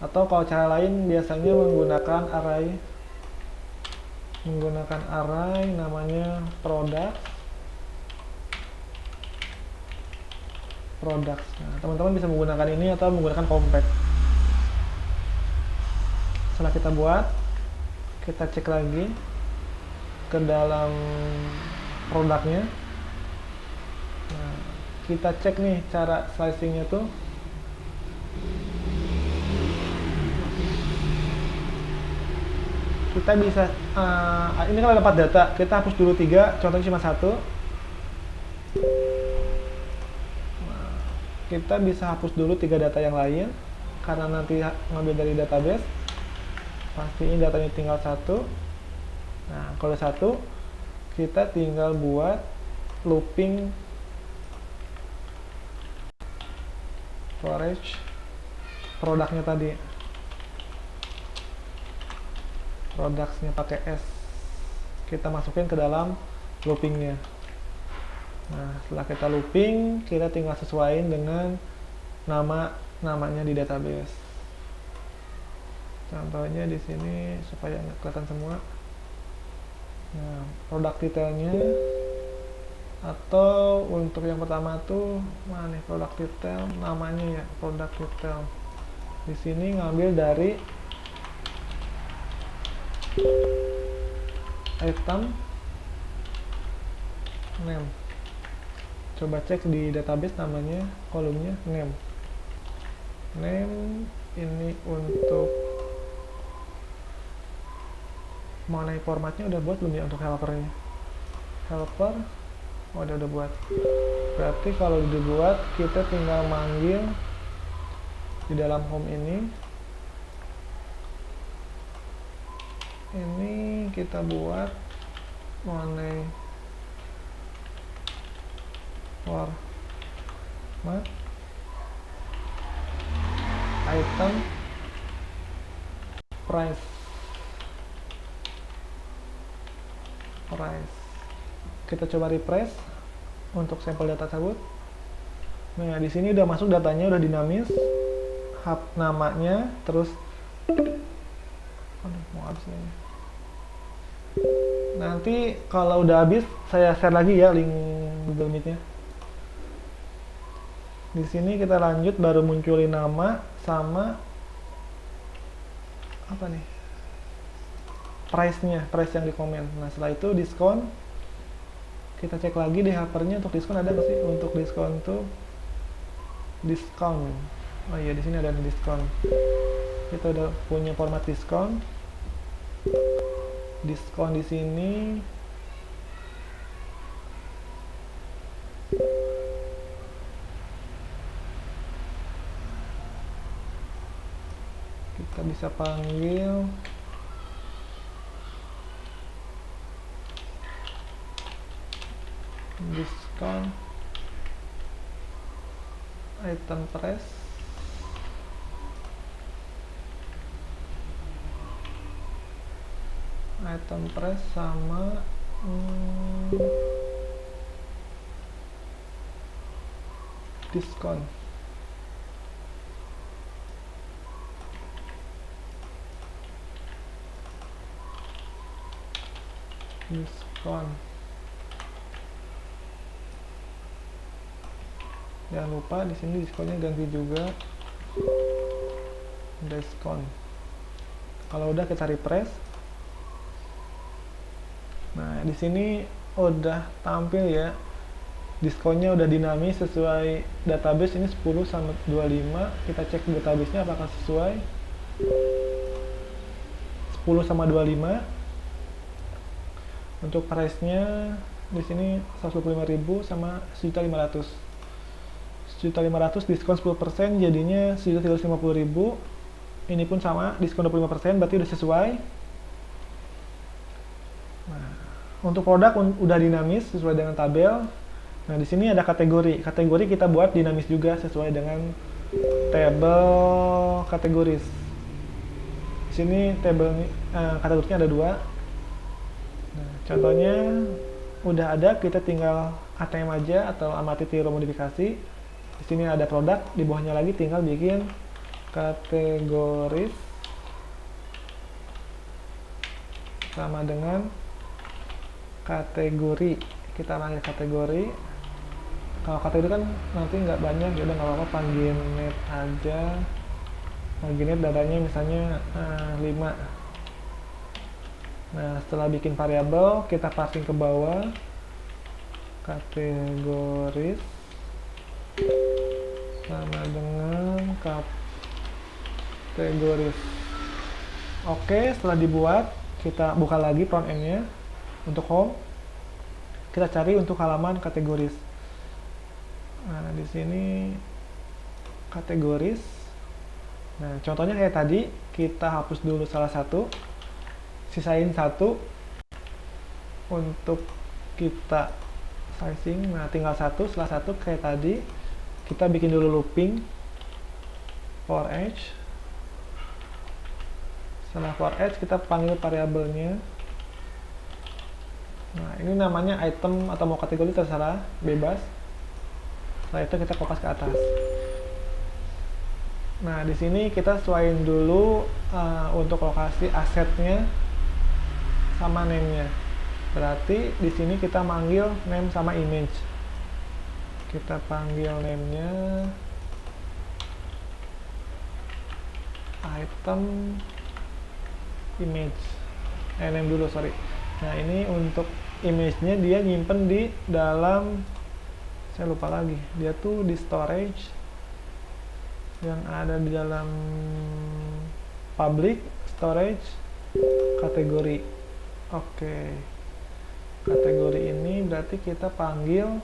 Atau kalau cara lain biasanya menggunakan array namanya product. Nah, teman-teman bisa menggunakan ini atau menggunakan compact. Setelah kita buat, kita cek lagi ke dalam produknya. Nah, kita cek nih cara slicingnya tuh. Kita bisa, ini kan ada 4 data, kita hapus dulu 3, contohnya cuma 1. Nah, kita bisa hapus dulu 3 data yang lain, karena nanti ngambil dari database. Pastiin datanya tinggal 1. Nah, kalau 1, kita tinggal buat looping storage produknya tadi. Products-nya pakai S. Kita masukin ke dalam loopingnya. Nah, setelah kita looping, kita tinggal sesuaiin dengan namanya di database. Contohnya di sini supaya nggak kelihatan semua. Nah, produk detailnya, atau untuk yang pertama tuh mana nih produk detail, namanya ya produk detail. Di sini ngambil dari item name. Coba cek di database namanya, kolomnya name. Name ini untuk mengenai formatnya udah buat belum ya untuk helpernya? Helper, oh udah buat. Berarti kalau dibuat kita tinggal manggil di dalam home ini kita buat mengenai format item price. Kita coba refresh untuk sampel data tersebut. Nah, di sini udah masuk datanya, udah dinamis. Hub namanya, terus aduh, mau habis nih. Nanti kalau udah habis saya share lagi ya link Google Meet-nya. Di sini kita lanjut baru munculin nama sama apa nih? Price yang di komen. Nah, setelah itu diskon. Kita cek lagi di helpernya untuk diskon ada nggak sih? Untuk diskon tuh diskon. Oh iya, di sini ada diskon. Kita udah punya format diskon. Diskon di sini kita bisa panggil diskon item price sama diskon. Jangan lupa di sini diskonnya ganti juga diskon. Kalau udah kita refresh. Nah, di sini udah tampil ya. Diskonnya udah dinamis sesuai database, ini 10 sama 25. Kita cek database-nya apakah sesuai. 10 sama 25. Untuk price-nya di sini 125.000 sama 1.500. 1.500 diskon 10% jadinya 1.350.000. Ini pun sama, diskon 25%, berarti udah sesuai. Nah, untuk produk udah dinamis sesuai dengan tabel. Nah, di sini ada kategori. Kategori kita buat dinamis juga sesuai dengan tabel kategoris. Di sini tabel kategorinya ada 2. Nah, contohnya udah ada, kita tinggal ATM aja atau amati tiru modifikasi. Di sini ada produk, di bawahnya lagi tinggal bikin kategoris sama dengan kategori. Kita panggil kategori. Kalau kategori kan nanti nggak banyak, ya udah nggak apa-apa, panggil net aja. Panggil net datanya misalnya 5. Nah, setelah bikin variabel, kita passing ke bawah kategoris sama dengan kategoris. Oke, setelah dibuat, kita buka lagi front end-nya untuk home. Kita cari untuk halaman kategoris. Nah, di sini kategoris. Nah, contohnya kayak tadi, kita hapus dulu salah satu, sisain satu untuk kita sizing. Nah, tinggal satu, setelah satu kayak tadi kita bikin dulu looping for each. Setelah for each kita panggil variabelnya. Nah, ini namanya item atau mau kategori terserah, bebas. Setelah itu kita kopas ke atas. Nah, di sini kita sesuaiin dulu untuk lokasi asetnya sama name-nya. Berarti di sini kita manggil name sama image. Kita panggil name-nya item image. name dulu, sorry. Nah, ini untuk image-nya dia nyimpen di dalam, saya lupa lagi, dia tuh di storage yang ada di dalam public storage kategori. Oke, kategori ini berarti kita panggil,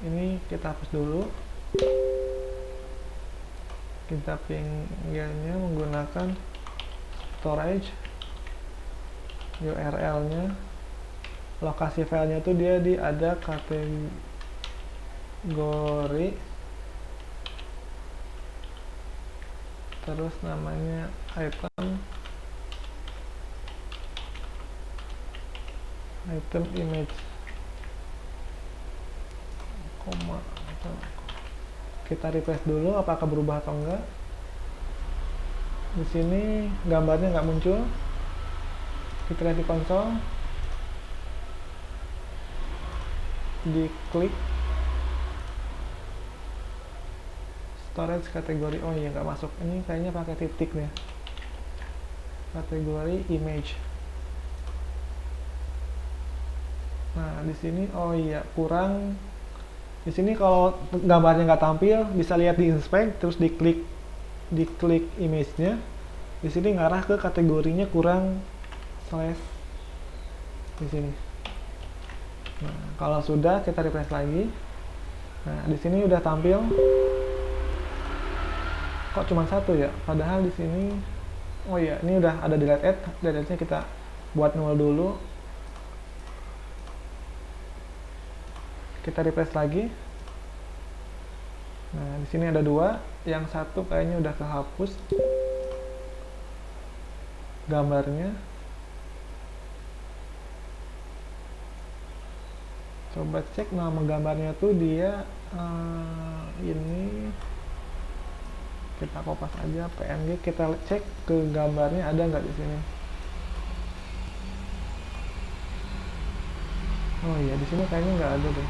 ini kita hapus dulu, kita pinggirnya menggunakan storage, URL nya, lokasi filenya tuh dia di ada kategori, terus namanya item image, koma. Kita refresh dulu apakah berubah atau enggak. Di sini gambarnya nggak muncul. Kita lihat di konsol, diklik storage kategori, oh iya nggak masuk, ini kayaknya pakai titik nih, kategori image. Nah di sini oh iya kurang, di sini kalau gambarnya nggak tampil bisa lihat di inspect, terus diklik image-nya, di sini ngarah ke kategorinya kurang slash di sini. Nah kalau sudah kita refresh lagi, nah di sini udah tampil. Kok cuma satu ya? Padahal di sini, oh iya, ini udah ada delete add. Delete-nya kita buat 0 dulu. Kita refresh lagi. Nah, di sini ada 2. Yang satu kayaknya udah kehapus gambarnya. Coba cek nama gambarnya tuh dia ini. Kita kopas aja PNG, kita cek ke gambarnya ada nggak di sini. Oh iya, di sini kayaknya nggak ada deh.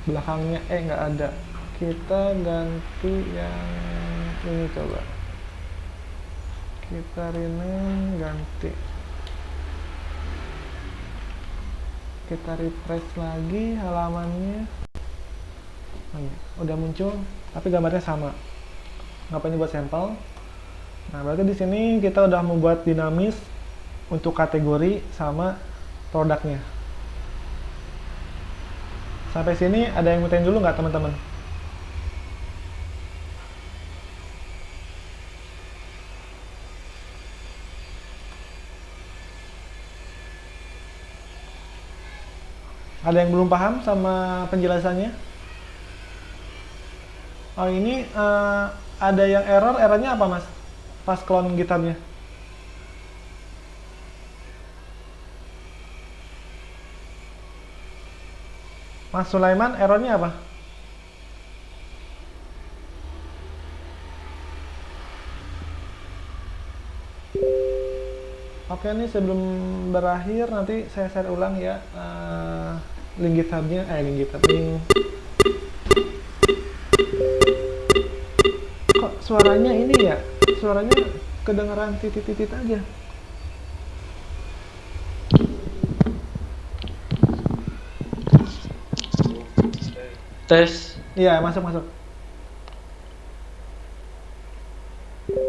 Belakangnya nggak ada. Kita ganti yang ini coba. Kita rename, ganti. Kita refresh lagi halamannya. Oh iya, udah muncul, tapi gambarnya sama. Ngapain buat sampel? Nah, berarti di sini kita udah membuat dinamis untuk kategori sama produknya. Sampai sini ada yang mutain dulu nggak teman-teman? Ada yang belum paham sama penjelasannya? Oh ini ada yang errornya apa mas? Pas clone GitHub-nya? Mas Sulaiman, errornya apa? Oke nih sebelum berakhir nanti saya share ulang ya link GitHub-nya, link kok suaranya ini ya, suaranya kedengeran titit-titit aja. Tes. Iya masuk.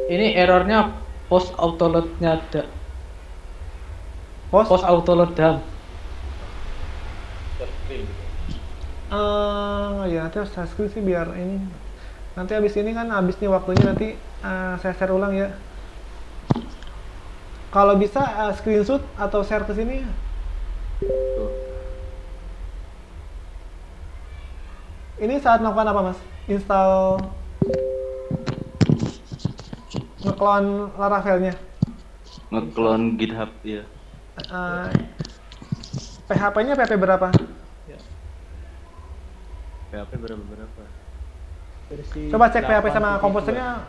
Ini errornya post autoload-nya ada. Post Autoload DAM. Ya nanti harus saya screen sih biar ini. Nanti habis ini kan habis nih waktunya, nanti saya share ulang ya. Kalau bisa screenshot atau share ke sini. Ini saat melakukan apa mas? Install nge-clone Laravel-nya? Nge-clone GitHub ya. PHP-nya PHP berapa? Ya. PHP berapa? Versi Coba cek PHP sama komposernya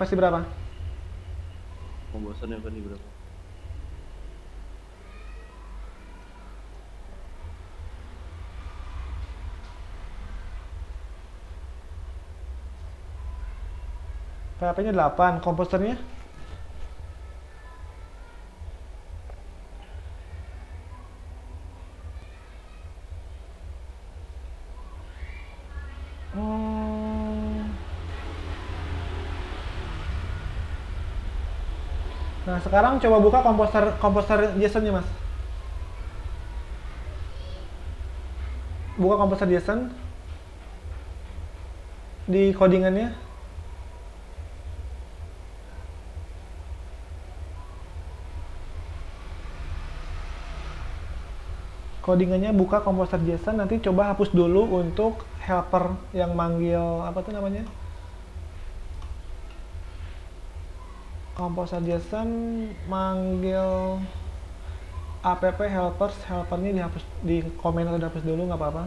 versi berapa? Komposernya versi berapa? PHP-nya 8, komposernya? Nah, sekarang coba buka komposer komposer JSON-nya, Mas. Buka komposer JSON di codingannya. Codingannya buka komposer JSON, nanti coba hapus dulu untuk helper yang manggil apa tuh namanya? Komposer JSON manggil app helpers, helpernya dihapus, di komen atau dihapus dulu nggak apa-apa.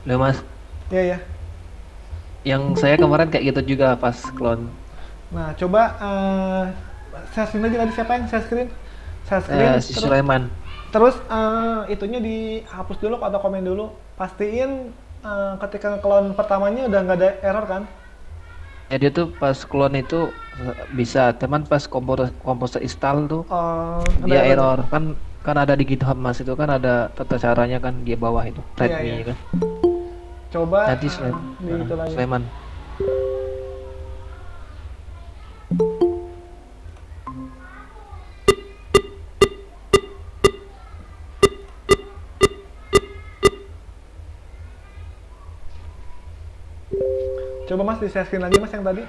Loh Mas, Iya ya. yang saya kemarin kayak gitu juga pas clone. Nah, coba share screen lagi, tadi siapa yang share screen? Share screen Si terus Sulaiman. itunya dihapus dulu atau komen dulu. Pastiin ketika clone pertamanya udah nggak ada error kan? Ya dia tuh pas clone itu bisa, teman pas komposer install tuh Ada dia error ya? error kan. Kan ada di GitHub Mas, itu kan ada tata caranya kan di bawah itu Iya, readme iya. kan. Coba Nanti di itu lagi. Sulaiman. Coba Mas di share screen lagi Mas yang tadi.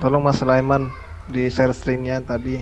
Tolong Mas Sulaiman di share screen-nya tadi.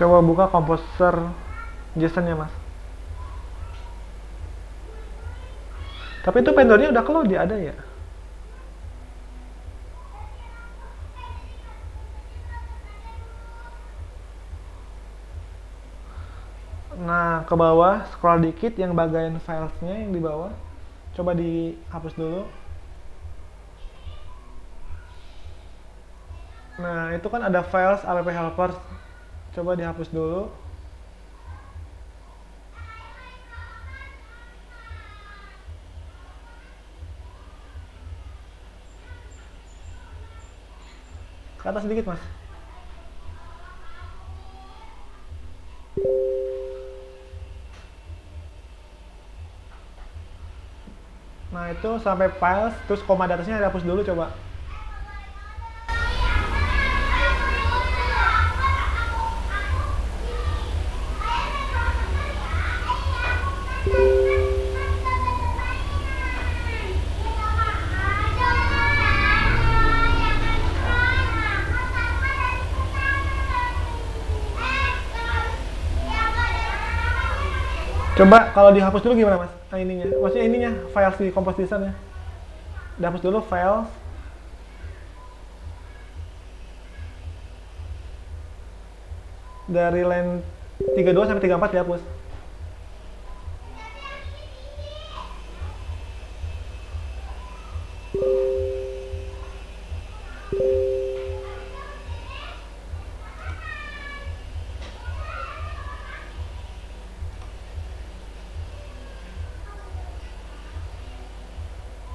Coba buka komposer JSON-nya Mas. Tapi itu vendornya udah keluar, dia ada ya? Nah, ke bawah, scroll dikit yang bagian filesnya yang di bawah. Coba dihapus dulu. Nah, itu kan ada files app helper. Coba dihapus dulu. Ke atas sedikit, Mas. Nah, itu sampai files, terus koma di atasnya dihapus dulu coba. Coba kalau dihapus dulu gimana, Mas? Nah, ininya. Maksudnya ininya, files di composition ya. Dihapus dulu files. Dari line 32 sampai 34 dihapus.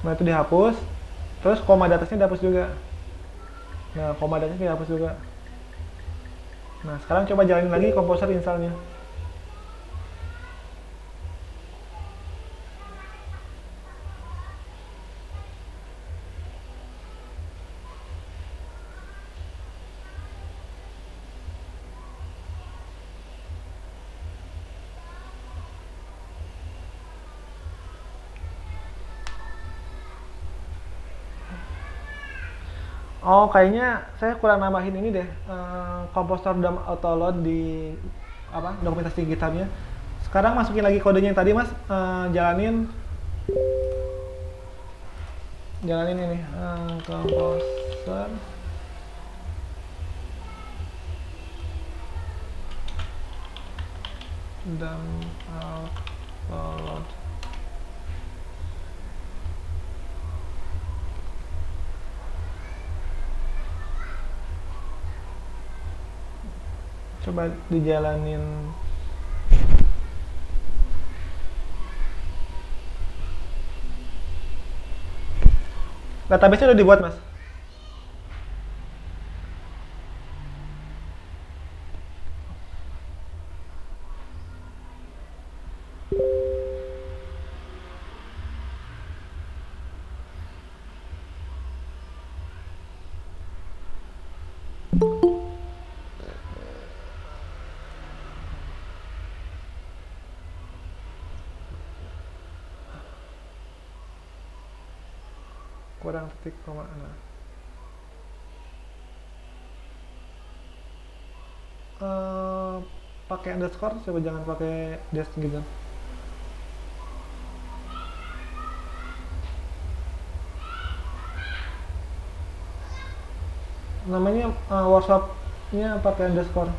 Nah, itu dihapus. Terus koma di atasnya dihapus juga. Nah, koma di atasnya dihapus juga. Nah, sekarang coba jalanin lagi Composer installnya. Oh, kayaknya saya kurang nambahin ini deh, Composer DOM Autoload di apa dokumentasi GitHub-nya. Sekarang masukin lagi kodenya yang tadi, Mas. Jalanin ini, Composer DOM Autoload. Coba dijalanin. Database-nya udah dibuat, Mas. Kurang titik koma. Nah. Pakai underscore, coba jangan pakai dash gitu. Namanya workshopnya pakai underscore.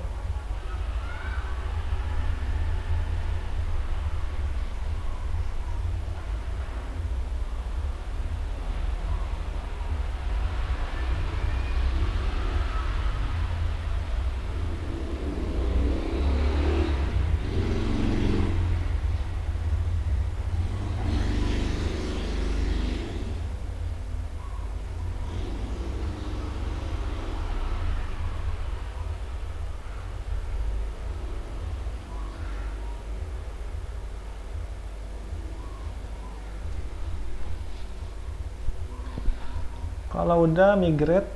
Kalau udah migrate,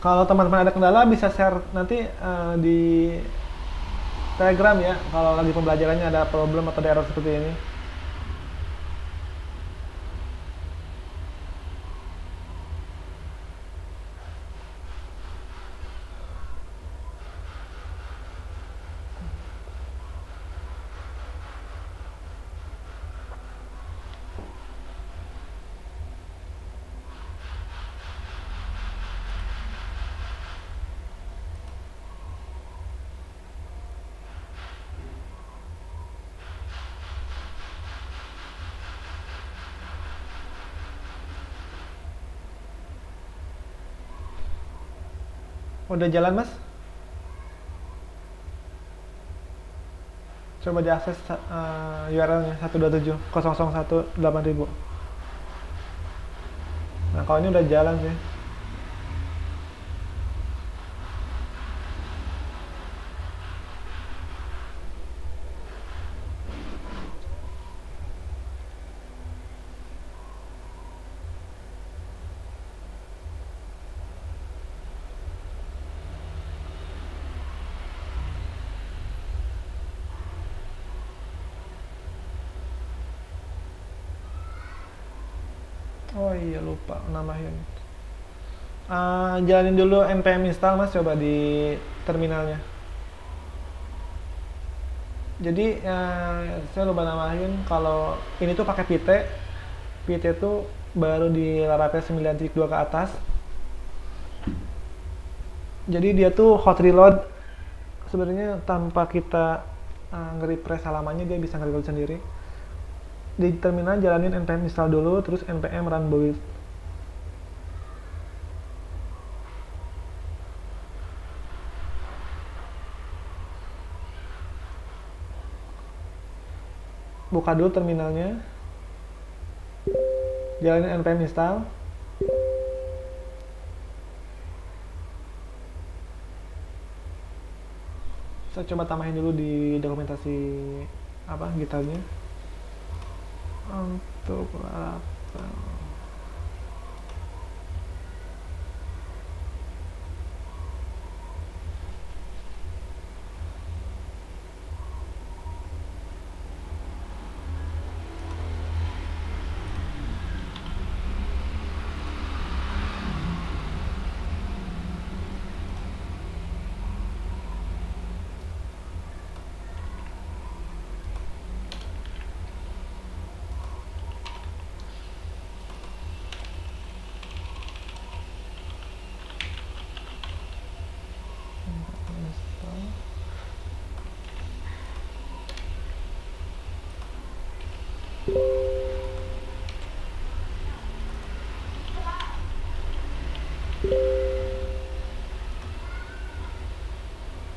kalau teman-teman ada kendala bisa share nanti di Telegram ya, kalau lagi pembelajarannya ada problem atau ada error seperti ini. Udah jalan mas? Coba diakses URL-nya 127.001.8000. Nah kalau ini udah jalan sih. Oh iya lupa namahin. Jalanin dulu npm install mas, coba di terminalnya. Jadi saya lupa namahin kalau ini tuh pakai Pite. Pite tuh baru di Laravel 9.2 ke atas. Jadi dia tuh hot reload. Sebenarnya tanpa kita nge-refresh halamannya dia bisa nge-reload sendiri. Di terminal jalanin npm install dulu, terus npm run build. Buka dulu terminalnya, jalanin npm install. Saya coba tambahin dulu di dokumentasi apa GitHub-nya untuk Laravel.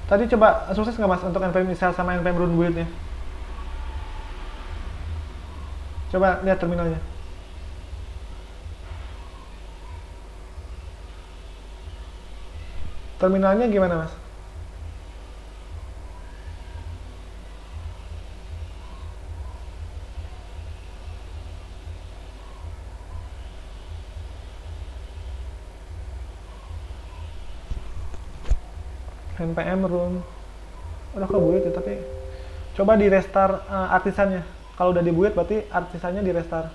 Tadi coba sukses nggak mas untuk npm install sama npm run build-nya? Coba lihat terminalnya. Terminalnya gimana mas? npm run udah ke build ya, tapi coba di restart artisannya. Kalau udah di build berarti artisannya di restart.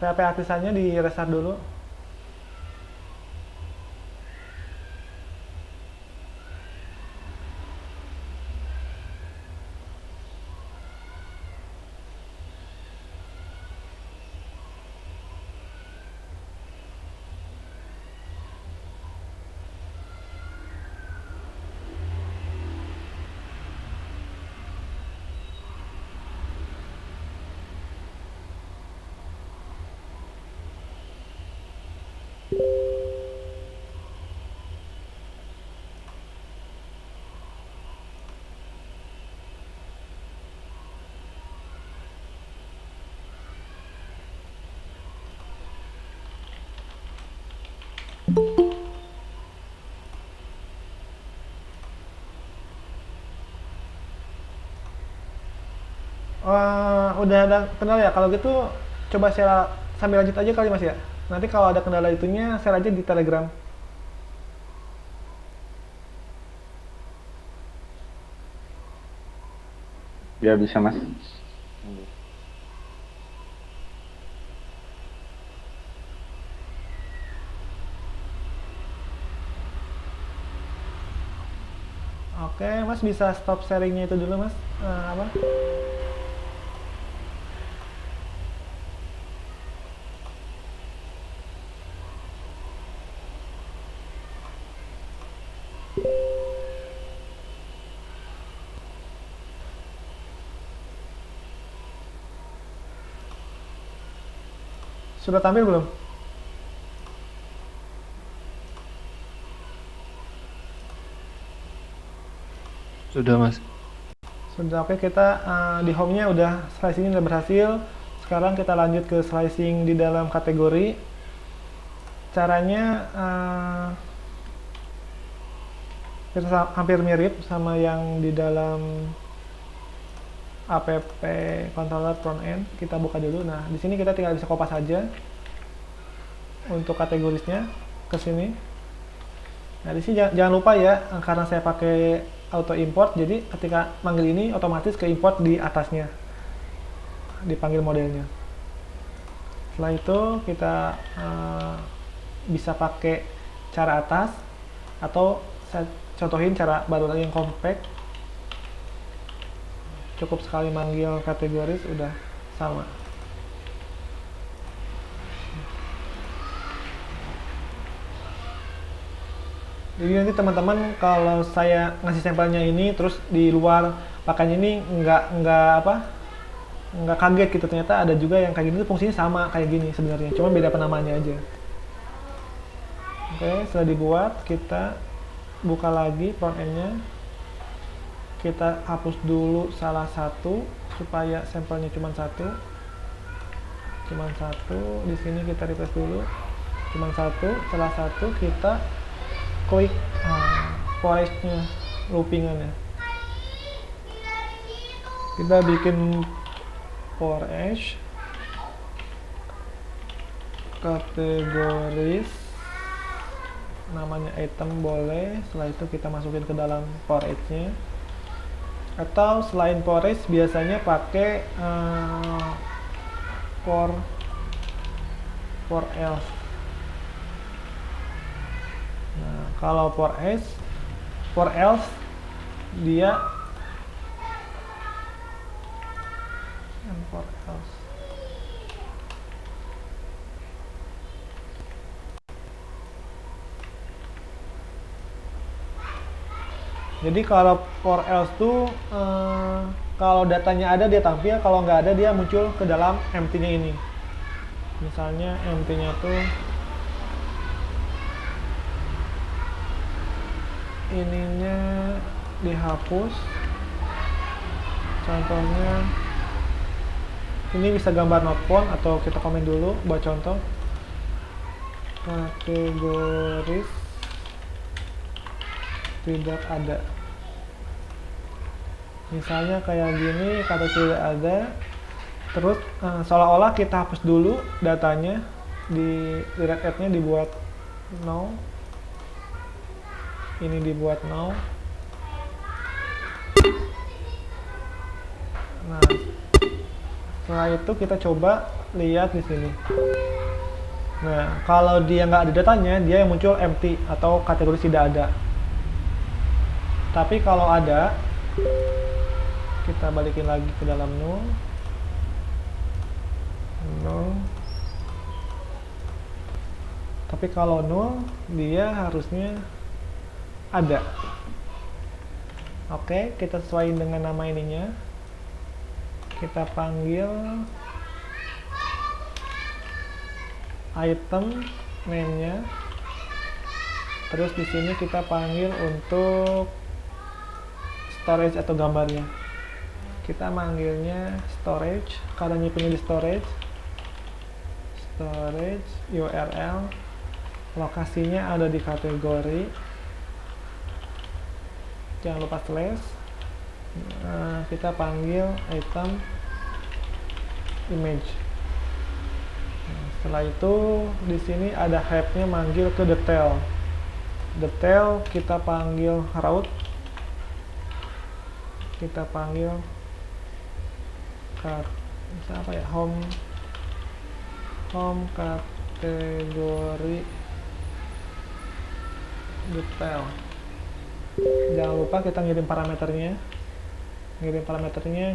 PHP artisannya di restart dulu. Wah, udah ada kendala ya? Kalau gitu coba saya sambil lanjut aja kali mas ya. Nanti kalau ada kendala itunya share aja di Telegram. Ya bisa mas. Oke, mas bisa stop sharingnya itu dulu mas. Apa? sudah tampil belum? Sudah Mas. Sudah. Oke, kita di home-nya udah slicing udah berhasil. Sekarang kita lanjut ke slicing di dalam kategori. Caranya hampir mirip sama yang di dalam app controller front end. Kita buka dulu. Nah, di sini kita tinggal bisa kopas aja untuk kategorisnya ke sini. Nah, di sini jangan lupa ya, karena saya pakai auto import, jadi ketika manggil ini otomatis ke import di atasnya, dipanggil modelnya. Setelah itu kita bisa pakai cara atas, atau saya contohin cara baru lagi yang compact. Cukup sekali manggil kategoris udah sama. Jadi nanti teman-teman kalau saya ngasih sampelnya ini terus di luar pakainya ini nggak kaget gitu, ternyata ada juga yang kayak gini tuh fungsinya sama kayak gini sebenarnya, cuma beda penamanya aja. Oke, setelah dibuat kita buka lagi front end-nya, kita hapus dulu salah satu supaya sampelnya cuma satu. Di sini kita refresh dulu, cuma satu. Setelah satu kita klik forest-nya, loopingannya. Kita bikin forest kategoris, namanya item boleh. Setelah itu kita masukin ke dalam forest-nya, atau selain forest biasanya pakai for else. Nah, kalau for else dia for else. Jadi kalau for else tuh kalau datanya ada dia tampil, kalau nggak ada dia muncul ke dalam empty-nya ini. Misalnya empty-nya tuh ininya dihapus, contohnya ini bisa gambar not found, atau kita komen dulu buat contoh kategoris tidak ada, misalnya kayak gini, kata tidak ada. Terus seolah-olah kita hapus dulu datanya, di red hat-nya dibuat no, ini dibuat no. Nah, setelah itu kita coba lihat di sini. Nah, kalau dia nggak ada datanya, dia yang muncul empty atau kategori tidak ada. Tapi kalau ada, kita balikin lagi ke dalam null. Tapi kalau null, dia harusnya ada. Oke, kita sesuaiin dengan nama ininya. Kita panggil item name-nya. Terus di sini kita panggil untuk storage atau gambarnya. Kita manggilnya storage, karena nyimpennya di storage URL, lokasinya ada di kategori, jangan lupa slash. Kita panggil item image. Setelah itu di sini ada head-nya manggil ke detail kita panggil route, kita panggil apa ya, home kategori detail. Jangan lupa kita ngirim parameternya,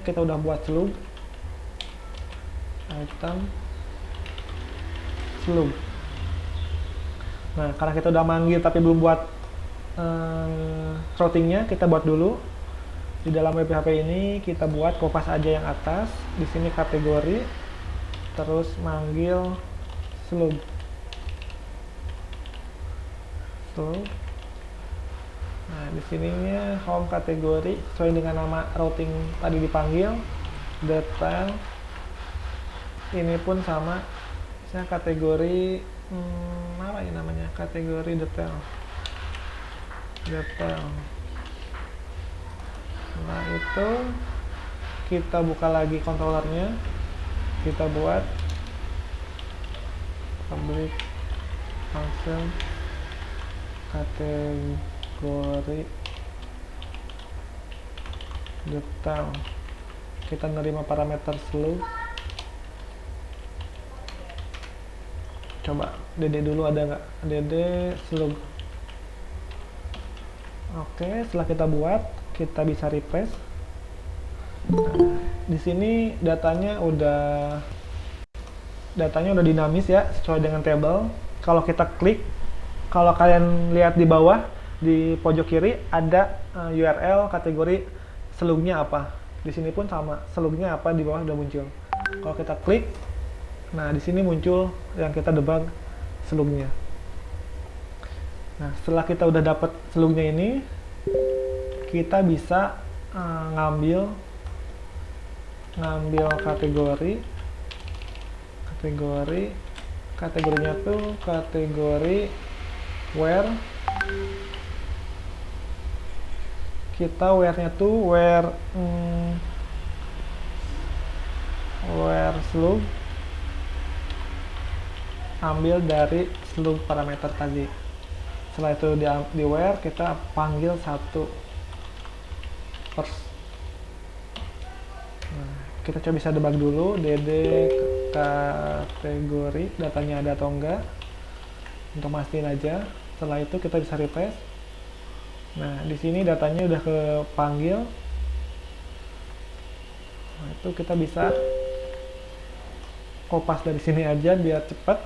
kita udah buat slug item slug. Nah, karena kita udah manggil tapi belum buat routingnya, kita buat dulu. Di dalam WP-HP ini kita buat kopas aja yang atas, di sini kategori, terus manggil slug. Slug. Nah, di sininya home kategori sesuai dengan nama routing tadi dipanggil. Detail. Ini pun sama. Misalnya kategori apa ya namanya? Kategori detail. Detail. Nah, itu kita buka lagi controllernya. Kita buat public function kategori detail. Kita nerima parameter slug. Coba DD dulu ada nggak? DD slug. Oke, setelah kita buat, kita bisa refresh. Nah, di sini datanya udah dinamis ya, sesuai dengan table. Kalau kita klik, kalau kalian lihat di bawah di pojok kiri ada URL kategori slugnya apa. Di sini pun sama, slugnya apa di bawah udah muncul. Kalau kita klik, nah di sini muncul yang kita debug slugnya. Nah, setelah kita udah dapat slugnya ini, kita bisa ngambil kategorinya tuh kategori where. Kita where-nya tuh where slug, ambil dari slug parameter tadi. Setelah itu di where kita panggil satu first. Nah, kita coba bisa debug dulu DD kategori datanya ada atau enggak untuk mastiin aja. Setelah itu kita bisa refresh. Nah, di sini datanya udah kepanggil. Nah, itu kita bisa kopas dari sini aja biar cepat.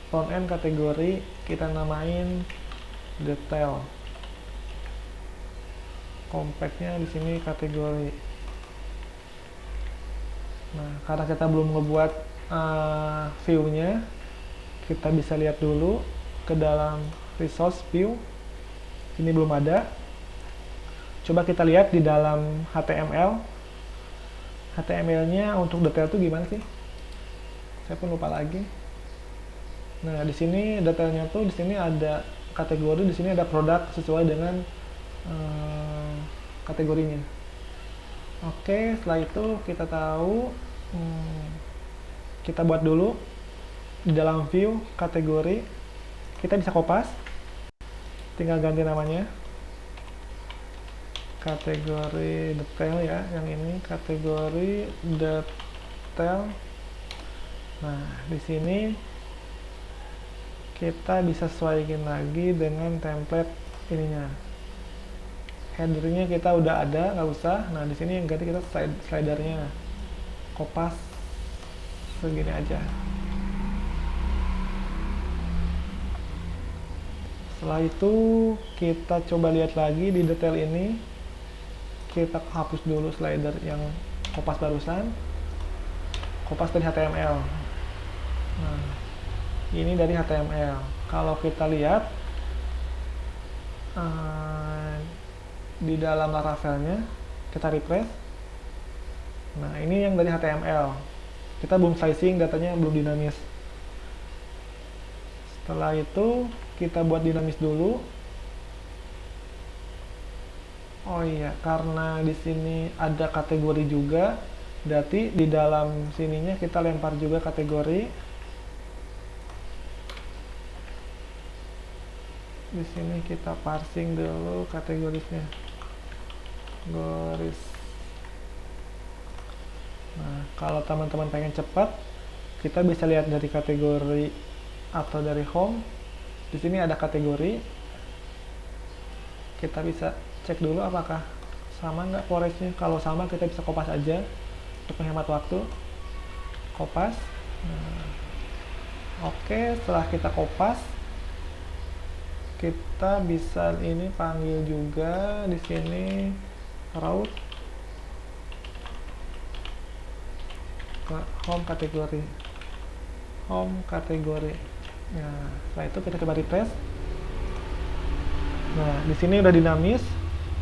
Front end kategori kita namain detail. Compactnya di sini kategori. Nah, karena kita belum ngebuat view-nya, kita bisa lihat dulu ke dalam resource view. Ini belum ada. Coba kita lihat di dalam HTML. HTML-nya untuk detail itu gimana sih? Saya pun lupa lagi. Nah, di sini detailnya tuh di sini ada kategori, di sini ada produk sesuai dengan kategorinya. Oke, setelah itu kita tahu, kita buat dulu di dalam view kategori. Kita bisa kopas, tinggal ganti namanya kategori detail ya, yang ini kategori detail. Nah, di sini kita bisa sesuaikan lagi dengan template ininya. Headernya kita udah ada, nggak usah. Nah, di sini yang ganti kita slidernya, kopas segini aja. Setelah itu kita coba lihat lagi di detail ini. Kita hapus dulu slider yang kopas barusan. Kopas dari HTML. Nah, ini dari HTML. Kalau kita lihat di dalam Laravel-nya, kita refresh. Nah, ini yang dari HTML. Kita belum sizing, datanya belum dinamis. Setelah itu kita buat dinamis dulu. Oh iya, karena di sini ada kategori juga, berarti di dalam sininya kita lempar juga kategori. Di sini kita parsing dulu kategorisnya. Goris. Nah, kalau teman-teman pengen cepat, kita bisa lihat dari kategori atau dari home. Di sini ada kategori. Kita bisa cek dulu apakah sama nggak forestnya. Kalau sama, kita bisa kopas aja untuk menghemat waktu. Kopas. Nah, oke, setelah kita kopas, kita bisa ini panggil juga di sini route ke home kategori. home kategori. Nah, setelah itu kita coba refresh. Nah, di sini udah dinamis,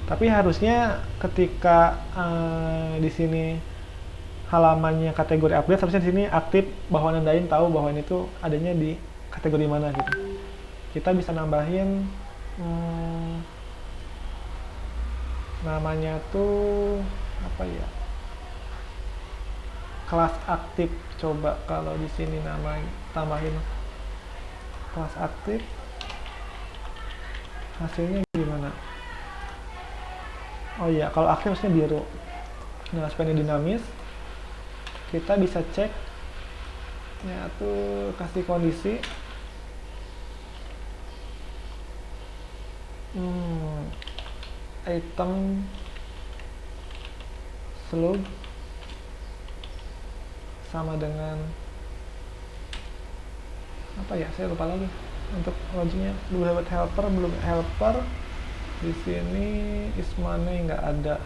tapi harusnya ketika di sini halamannya kategori update, harusnya di sini aktif bahwa nandain tahu bahwa ini tuh adanya di kategori mana gitu. Kita bisa nambahin namanya tuh apa ya? Kelas aktif. Coba kalau di sini nama tambahin kelas aktif, hasilnya gimana? Oh iya, kalau aktif harusnya biru. Nah, supaya ini dinamis, kita bisa cek ya tuh, kasih kondisi item slug sama dengan apa ya, saya lupa lagi untuk logiknya. Belum dapat helper, belum helper. Di sini ismane nggak ada.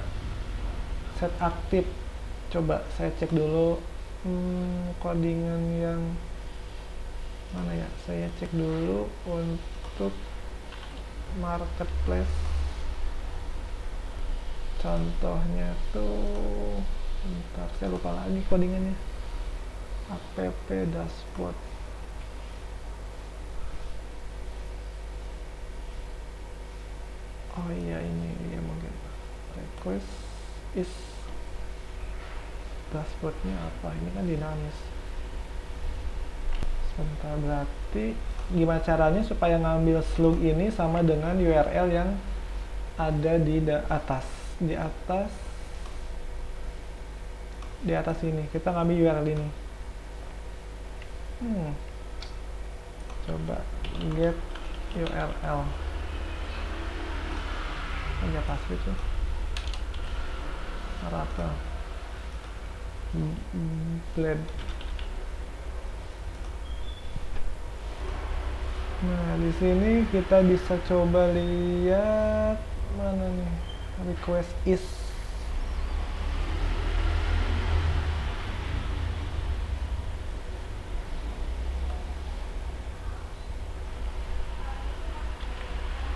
Set aktif, coba saya cek dulu codingan yang mana ya, saya cek dulu untuk marketplace. Contohnya tuh bentar, saya lupa lagi codingannya. App dashboard. Oh iya, ini dia mungkin request is dashboardnya apa, ini kan dinamis. Sebentar, berarti gimana caranya supaya ngambil slug ini sama dengan URL yang ada di atas, di atas ini kita ngambil URL ini. Coba get URL aja, password tuh Laravel blend. Nah, di sini kita bisa coba lihat mana nih request is.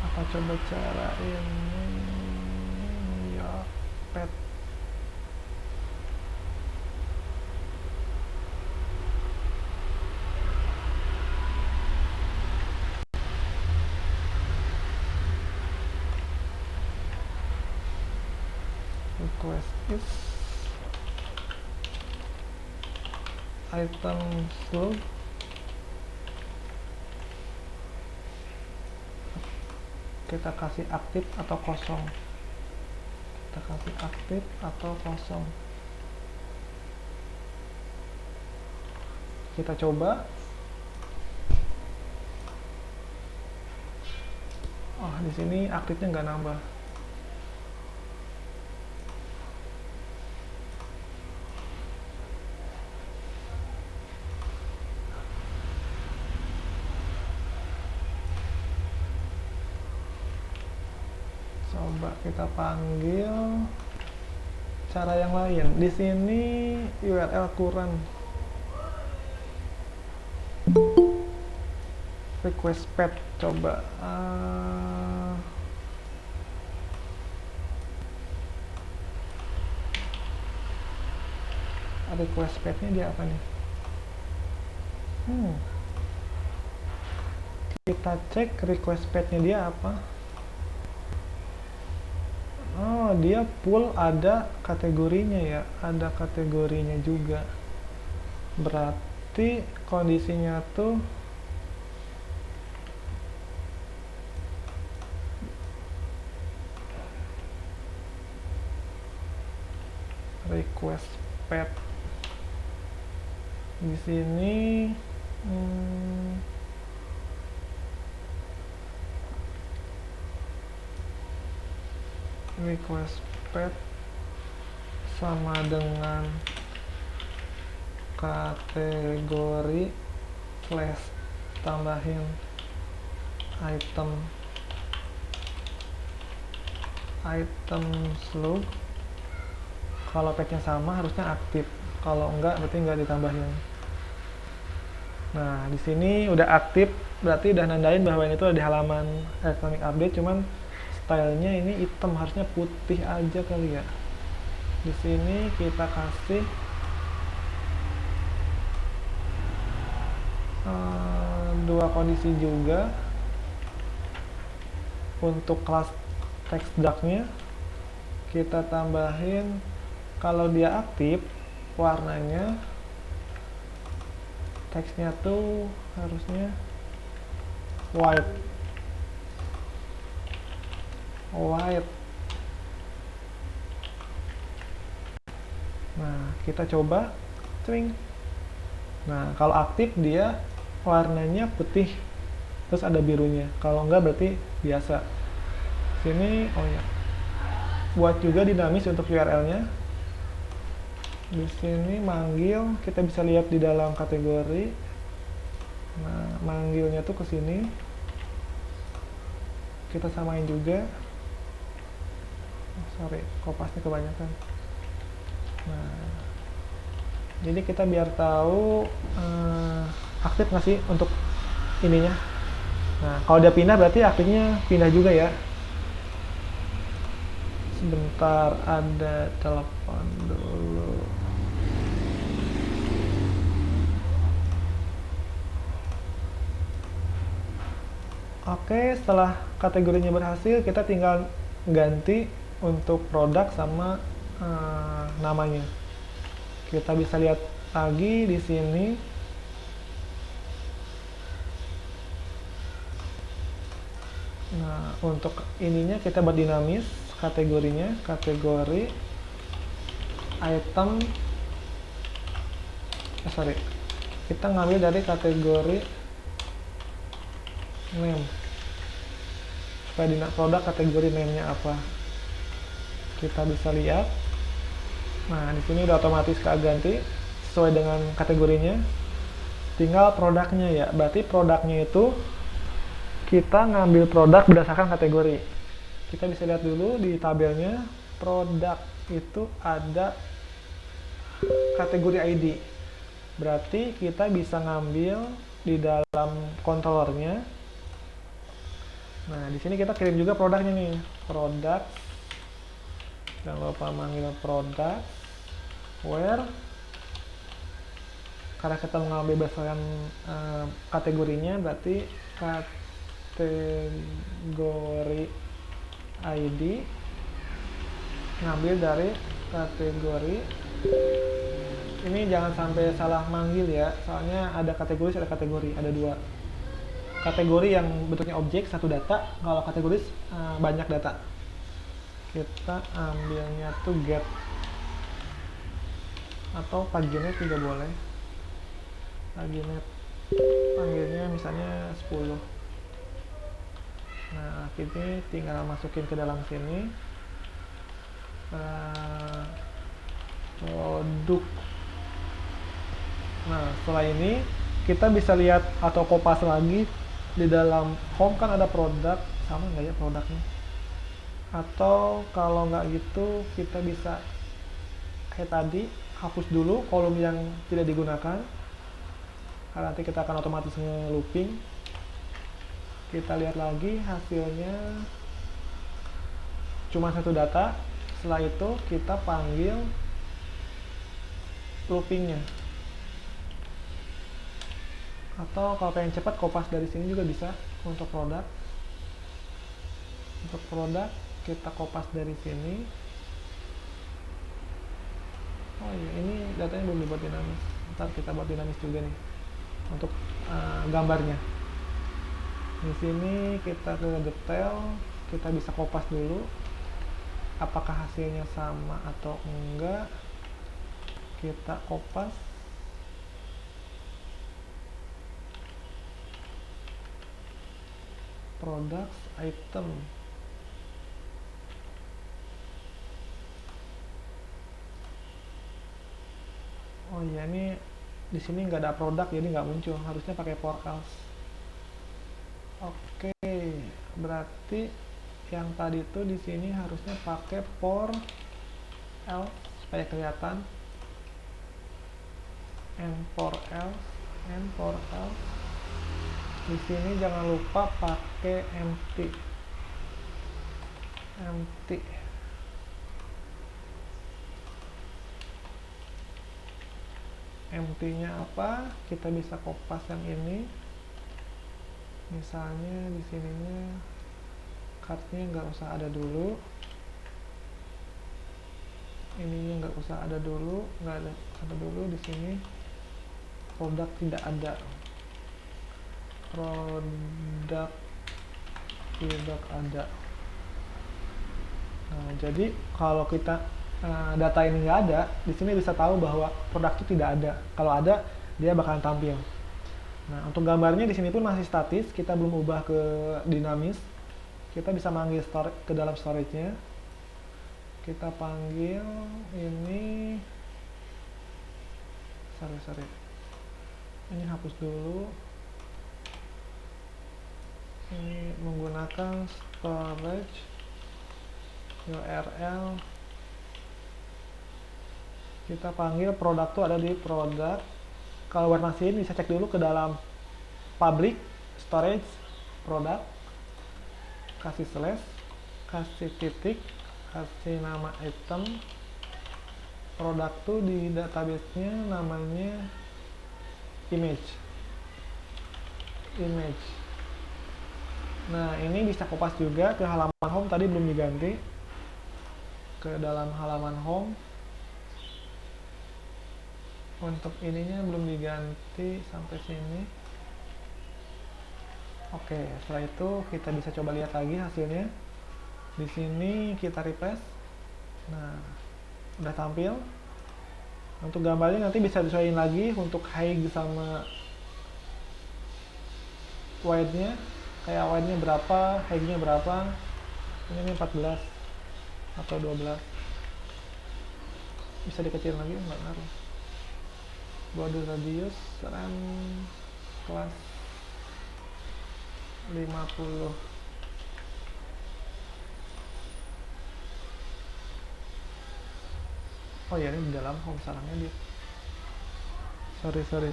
Apa coba cara ini ya, pet. Request is item slug kita kasih aktif atau kosong. Kita kasih aktif atau kosong. Kita coba. Oh, di sini aktifnya nggak nambah. Coba kita panggil cara yang lain. Di sini URL kurang. Request pet, coba request petnya dia apa nih? Kita cek request petnya dia apa. Oh, dia full ada kategorinya ya, ada kategorinya juga. Berarti kondisinya tuh request pet. Di sini request pet sama dengan kategori slash tambahin item slug. Kalau petnya sama harusnya aktif, kalau enggak berarti enggak ditambahin. Nah, di sini udah aktif, berarti udah nandain bahwa ini tuh ada di halaman Electronic Update, cuman stylenya ini hitam, harusnya putih aja kali ya. Di sini kita kasih dua kondisi juga untuk kelas text darknya. Kita tambahin kalau dia aktif warnanya teksnya tuh harusnya white. Nah, kita coba swing. Nah, kalau aktif dia warnanya putih terus ada birunya, kalau enggak berarti biasa. Sini oh ya, buat juga dinamis untuk URL-nya. Di sini manggil, kita bisa lihat di dalam kategori. Nah, manggilnya tuh ke sini. Kita samain juga. Sorry, kopasnya kebanyakan. Nah, jadi kita biar tahu aktif nggak sih untuk ininya. Nah, kalau dia pindah berarti aktifnya pindah juga ya. Sebentar, ada telepon dulu. Oke, setelah kategorinya berhasil, kita tinggal ganti untuk produk sama namanya. Kita bisa lihat lagi di sini. Nah, untuk ininya kita buat dinamis kategorinya, kategori item. Kita ngambil dari kategori name. Supaya di produk kategori name-nya apa. Kita bisa lihat. Nah, di sini udah otomatis keganti sesuai dengan kategorinya. Tinggal produknya ya. Berarti produknya itu kita ngambil produk berdasarkan kategori. Kita bisa lihat dulu di tabelnya, produk itu ada kategori ID. Berarti kita bisa ngambil di dalam controllernya. Nah, di sini kita kirim juga produknya nih. Produk. Jangan lupa manggil produk. Where. Karena kita mengambil berdasarkan kategorinya, berarti kategori ID ngambil dari kategori. Ini jangan sampai salah manggil ya, soalnya ada kategoris, ada kategori, ada dua kategori yang bentuknya objek, satu data. Kalau kategoris banyak data. Kita ambilnya tuh get atau paginet juga boleh. Paginet panggilnya misalnya 10. Nah, ini tinggal masukin ke dalam sini produk. Nah, setelah ini kita bisa lihat atau kopas lagi di dalam home, kan ada produk, sama nggak ya produknya. Atau kalau nggak gitu kita bisa kayak tadi, hapus dulu kolom yang tidak digunakan, karena nanti kita akan otomatis nge-looping. Kita lihat lagi hasilnya cuma satu data. Setelah itu kita panggil loopingnya. Atau kalau pengen cepat, kopas dari sini juga bisa untuk produk. Untuk produk kita kopas dari sini. Oh iya, ini datanya belum dibuat dinamis. Ntar kita buat dinamis juga nih untuk gambarnya. Di sini kita ke detail, kita bisa kopas dulu apakah hasilnya sama atau enggak. Kita kopas. Products, item. Oh iya, ini di sini nggak ada produk jadi nggak muncul, harusnya pakai for else. Oke, berarti yang tadi tuh di sini harusnya pakai for else supaya kelihatan, and for else and for else. Di sini jangan lupa pakai empty. Empty-nya apa? Kita bisa kopas yang ini. Misalnya di sininya card-nya nggak usah ada dulu. Ininya nggak usah ada dulu, nggak ada dulu di sini. Produk tidak ada. Produk tidak ada. Nah, jadi kalau kita data ini nggak ada, di sini bisa tahu bahwa produk itu tidak ada. Kalau ada, dia bakalan tampil. Nah, untuk gambarnya di sini pun masih statis, kita belum ubah ke dinamis. Kita bisa manggil ke dalam storage-nya. Kita panggil ini, sorry. Ini hapus dulu. Ini menggunakan storage URL. Kita panggil produk tuh ada di produk. Kalau buat mastiin bisa cek dulu ke dalam public storage produk, kasih slash, kasih titik, kasih nama item. Produk tuh di database-nya namanya image. Nah, ini bisa kopas juga ke halaman home, tadi belum diganti. Ke dalam halaman home. Untuk ininya belum diganti sampai sini. Oke, setelah itu kita bisa coba lihat lagi hasilnya. Di sini kita refresh. Nah, udah tampil. Untuk gambarnya nanti bisa disesuaikan lagi untuk height sama wide-nya. Kayak wide-nya berapa, height-nya berapa. Ini 14 atau 12. Bisa dikecilin lagi, nggak ngaruh. Border radius rem kelas 50. Oh ya, ini di dalam home sarangnya dia. Sorry.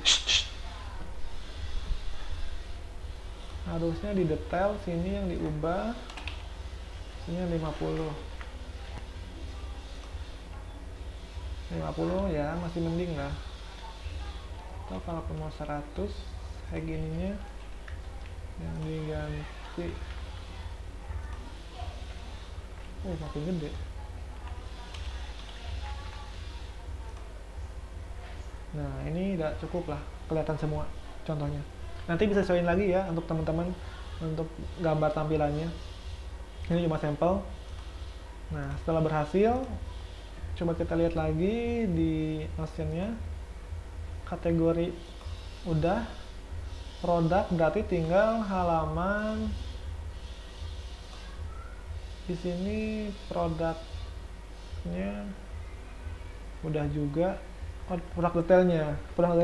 Harusnya di detail sini yang diubah. Sini 50 ya, masih mending lah. Atau kalau mau 100 kayak gininya yang diganti, makin gede. Nah, ini udah cukup lah, kelihatan semua contohnya. Nanti bisa sesuaiin lagi ya untuk teman-teman untuk gambar tampilannya. Ini cuma sampel. Nah, setelah berhasil, coba kita lihat lagi di Notion-nya. Kategori udah, produk berarti tinggal halaman. Di sini produknya udah juga. Produk detailnya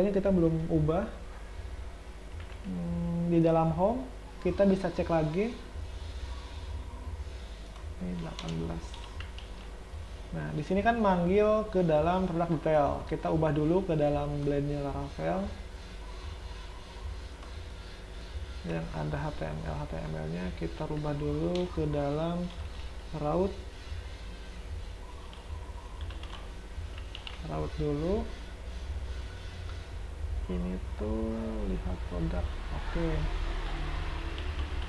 kita belum ubah. Di dalam home kita bisa cek lagi. Ini 18. Nah, di sini kan manggil ke dalam produk detail. Kita ubah dulu ke dalam blend-nya Laravel. Yang ada HTML-nya kita rubah dulu ke dalam raut dulu. Ini tuh lihat produk. Oke.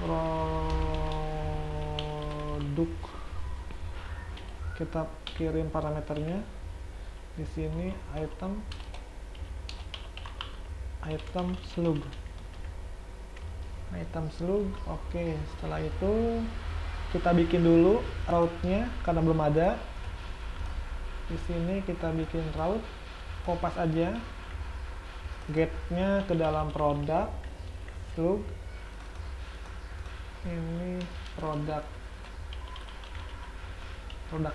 Produk. Kita kirim parameternya. Di sini item slug. Oke, setelah itu kita bikin dulu route-nya karena belum ada. Di sini kita bikin route, kopas aja get-nya ke dalam produk slug. Ini produk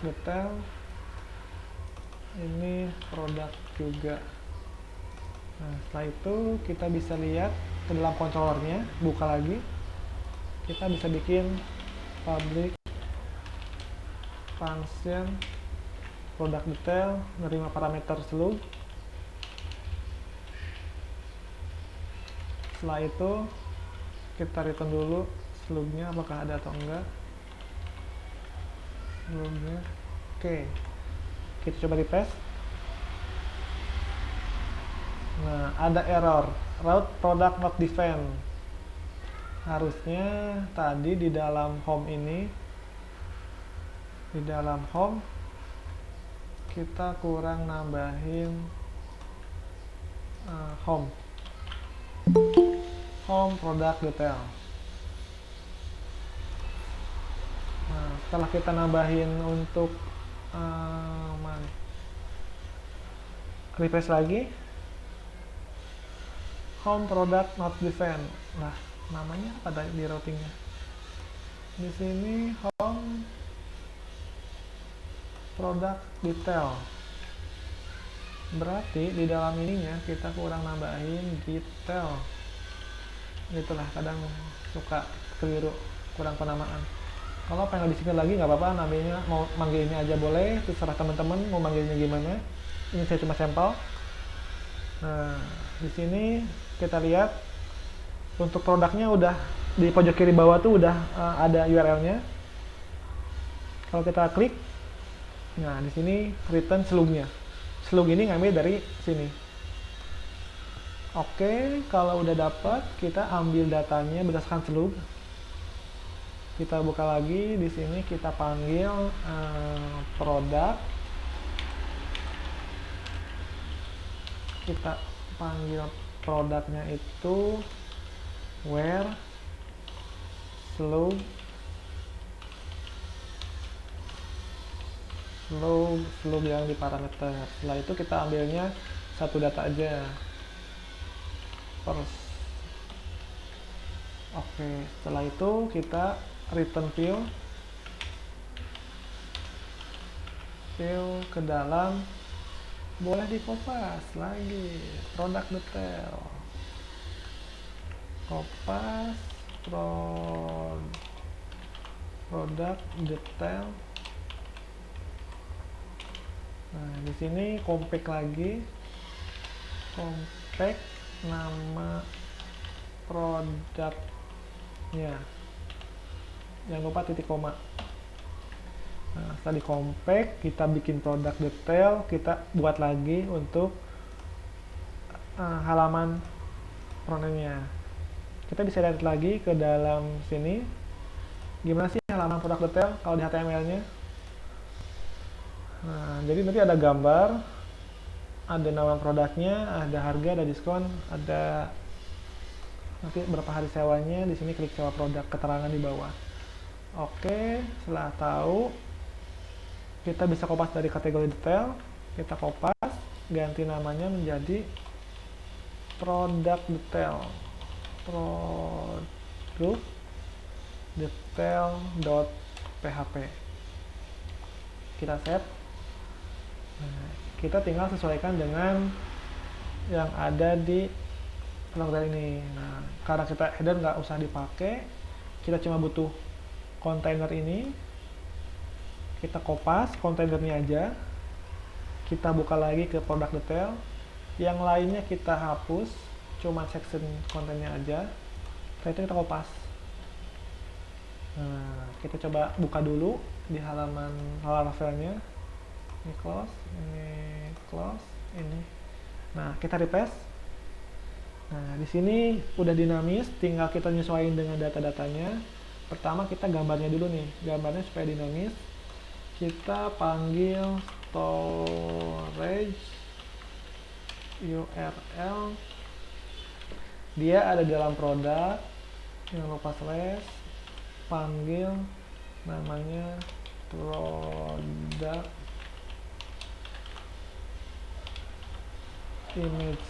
detail. Ini produk juga. Nah, setelah itu kita bisa lihat ke dalam controllernya, buka lagi. Kita bisa bikin public function produk detail, menerima parameter slug. Setelah itu kita return dulu slugnya apakah ada atau enggak. Slugnya oke, kita coba refresh. Nah, ada error route product not defined. Harusnya tadi di dalam home ini, di dalam home kita kurang nambahin home product detail. Nah, setelah kita nambahin untuk refresh lagi, home product not defined. Nah, namanya apa di routingnya? Di sini home product detail. Berarti di dalam ininya kita kurang nambahin detail. Itulah kadang suka keliru, kurang penamaan. Kalau pengen disingkat lagi nggak apa-apa, namanya mau manggil ini aja boleh, terserah teman-teman mau manggilnya gimana. Ini saya cuma sampel. Nah, di sini kita lihat untuk produknya udah di pojok kiri bawah tuh udah ada URL-nya. Kalau kita klik, nah di sini return slugnya. Slug ini ngambil dari sini. Oke, kalau udah dapat, kita ambil datanya berdasarkan slug. Kita buka lagi di sini, kita panggil produk. Kita panggil produknya itu where slug yang di parameter. Setelah itu kita ambilnya satu data aja. Oke, setelah itu kita return view ke dalam, boleh di kopas lagi product detail, kopas product detail. Nah, di sini compact lagi, compact nama produknya, jangan lupa titik koma. Nah, setelah di compact, kita bikin produk detail, kita buat lagi untuk halaman frontend-nya. Kita bisa lihat lagi ke dalam sini, gimana sih halaman produk detail kalau di HTML-nya. Nah, jadi nanti ada gambar, ada nama produknya, ada harga, ada diskon, ada nanti berapa hari sewanya. Di sini klik sewa produk, keterangan di bawah. Oke, setelah tahu, kita bisa kopas dari kategori detail, kita kopas, ganti namanya menjadi produk detail, produk detail.php. Kita save. Nah, kita tinggal sesuaikan dengan yang ada di produk ini. Nah, karena kita header nggak usah dipakai, kita cuma butuh kontainer ini. Kita kopas kontainernya aja, kita buka lagi ke produk detail, yang lainnya kita hapus, cuma section kontennya aja. Setelah itu kita kopas. Nah, kita coba buka dulu di halaman Laravelnya. Ini close, ini. Nah, kita refresh. Nah, di sini udah dinamis, tinggal kita nyesuaiin dengan data-datanya. Pertama kita gambarnya dulu nih, gambarnya supaya dinamis. Kita panggil storage URL, dia ada di dalam produk, jangan lupa slash, panggil namanya produk image.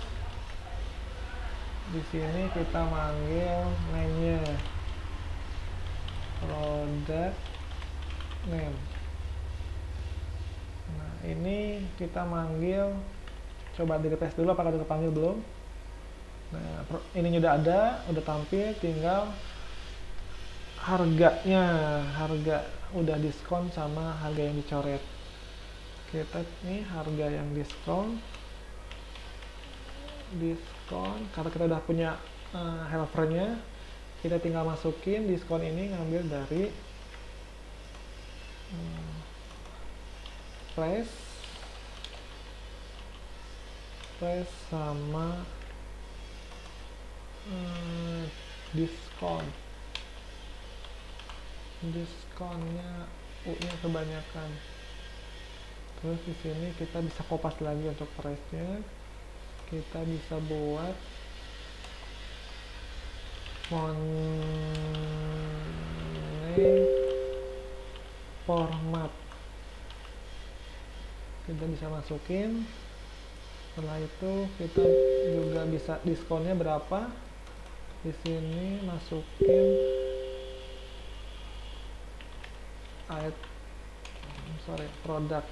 Di sini kita manggil name-nya product name. Nah, ini kita manggil, coba di refresh dulu apakah udah kepanggil belum. Nah, ini udah ada, udah tampil, tinggal harganya, harga udah diskon sama harga yang dicoret. Kita nih harga yang diskon, karena kita udah punya helpernya. Kita tinggal masukin diskon ini, ngambil dari price sama diskon. Diskonnya U-nya kebanyakan. Terus di sini kita bisa kopas lagi untuk price-nya. Kita bisa buat money format. Kita bisa masukin. Setelah itu kita juga bisa diskonnya berapa. Di sini masukin produk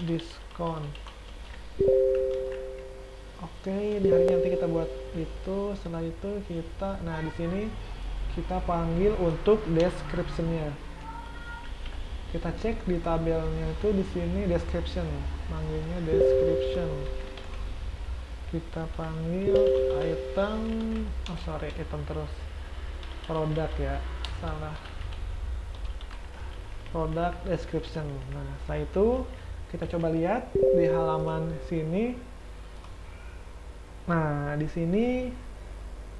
diskon. Oke, di hari nanti kita buat itu. Setelah itu kita, nah di sini kita panggil untuk description-nya. Kita cek di tabelnya itu di sini description, panggilnya description. Kita panggil item, item terus. Produk ya, salah. Product description. Nah, setelah itu kita coba lihat di halaman sini. Nah, di sini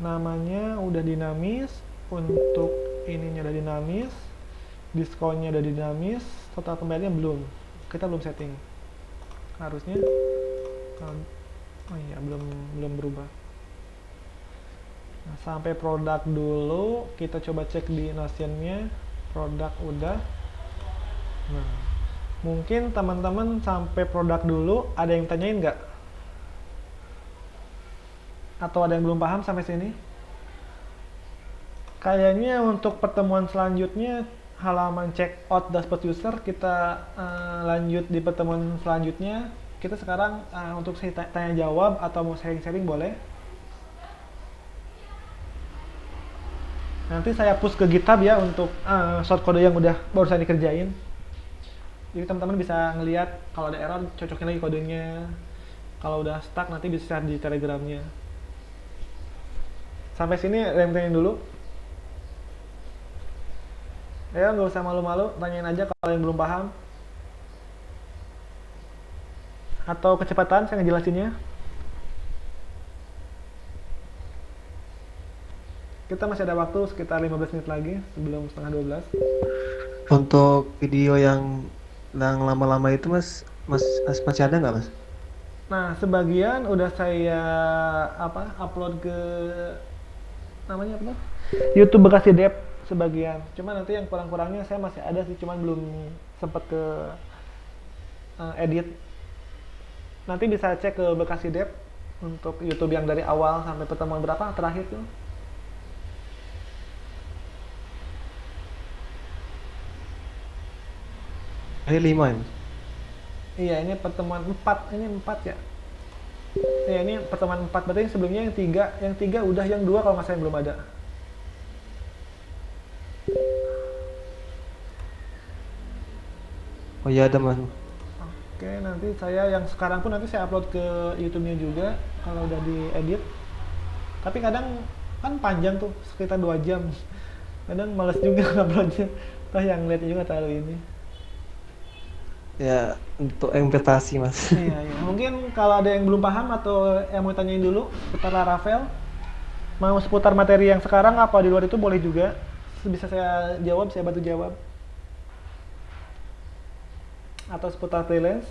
namanya udah dinamis, untuk ininya udah dinamis, diskonnya udah dinamis, total pembayarannya belum. Kita belum setting. Harusnya oh iya, belum berubah. Nah, sampai produk dulu, kita coba cek di Notion-nya. Produk udah. Nah, mungkin teman-teman sampai produk dulu, ada yang tanyain nggak? Atau ada yang belum paham sampai sini? Kayaknya untuk pertemuan selanjutnya, halaman check out dashboard user, kita lanjut di pertemuan selanjutnya. Kita sekarang untuk tanya jawab atau mau sharing-sharing boleh. Nanti saya push ke GitHub ya untuk short code yang udah barusan dikerjain. Jadi teman-teman bisa ngelihat kalau ada error, cocokin lagi kodenya. Kalau udah stuck nanti bisa share di Telegramnya. Sampai sini tanyain dulu. Ya, nggak usah malu-malu, tanyain aja kalau yang belum paham. Atau kecepatan saya ngejelasinnya. Kita masih ada waktu sekitar 15 menit lagi sebelum setengah 12. Untuk video yang lama-lama itu masih ada nggak mas? Nah, sebagian udah saya upload ke namanya apa? YouTube Bekasi Dev sebagian. Cuma nanti yang kurang-kurangnya saya masih ada sih, cuman belum sempat ke edit. Nanti bisa cek ke Bekasi Dev untuk YouTube yang dari awal sampai pertemuan berapa terakhir tuh. Hari 5 ya mas? Iya, ini pertemuan 4, ini 4 ya. Iya, ini pertemuan 4, berarti yang sebelumnya yang 3 udah, yang 2 kalau nggak salah yang belum ada. Oh iya ada mas. Oke, nanti saya yang sekarang pun nanti saya upload ke YouTube-nya juga kalau udah diedit. Tapi kadang kan panjang tuh, sekitar 2 jam. Kadang males juga uploadnya. Toh yang lihatnya juga terlalu ini. Ya untuk investasi mas. Iya, iya. Mungkin kalau ada yang belum paham atau yang mau tanyain dulu seputar Laravel, mau seputar materi yang sekarang apa di luar itu boleh juga. Bisa saya jawab, saya bantu jawab. Atau seputar freelance.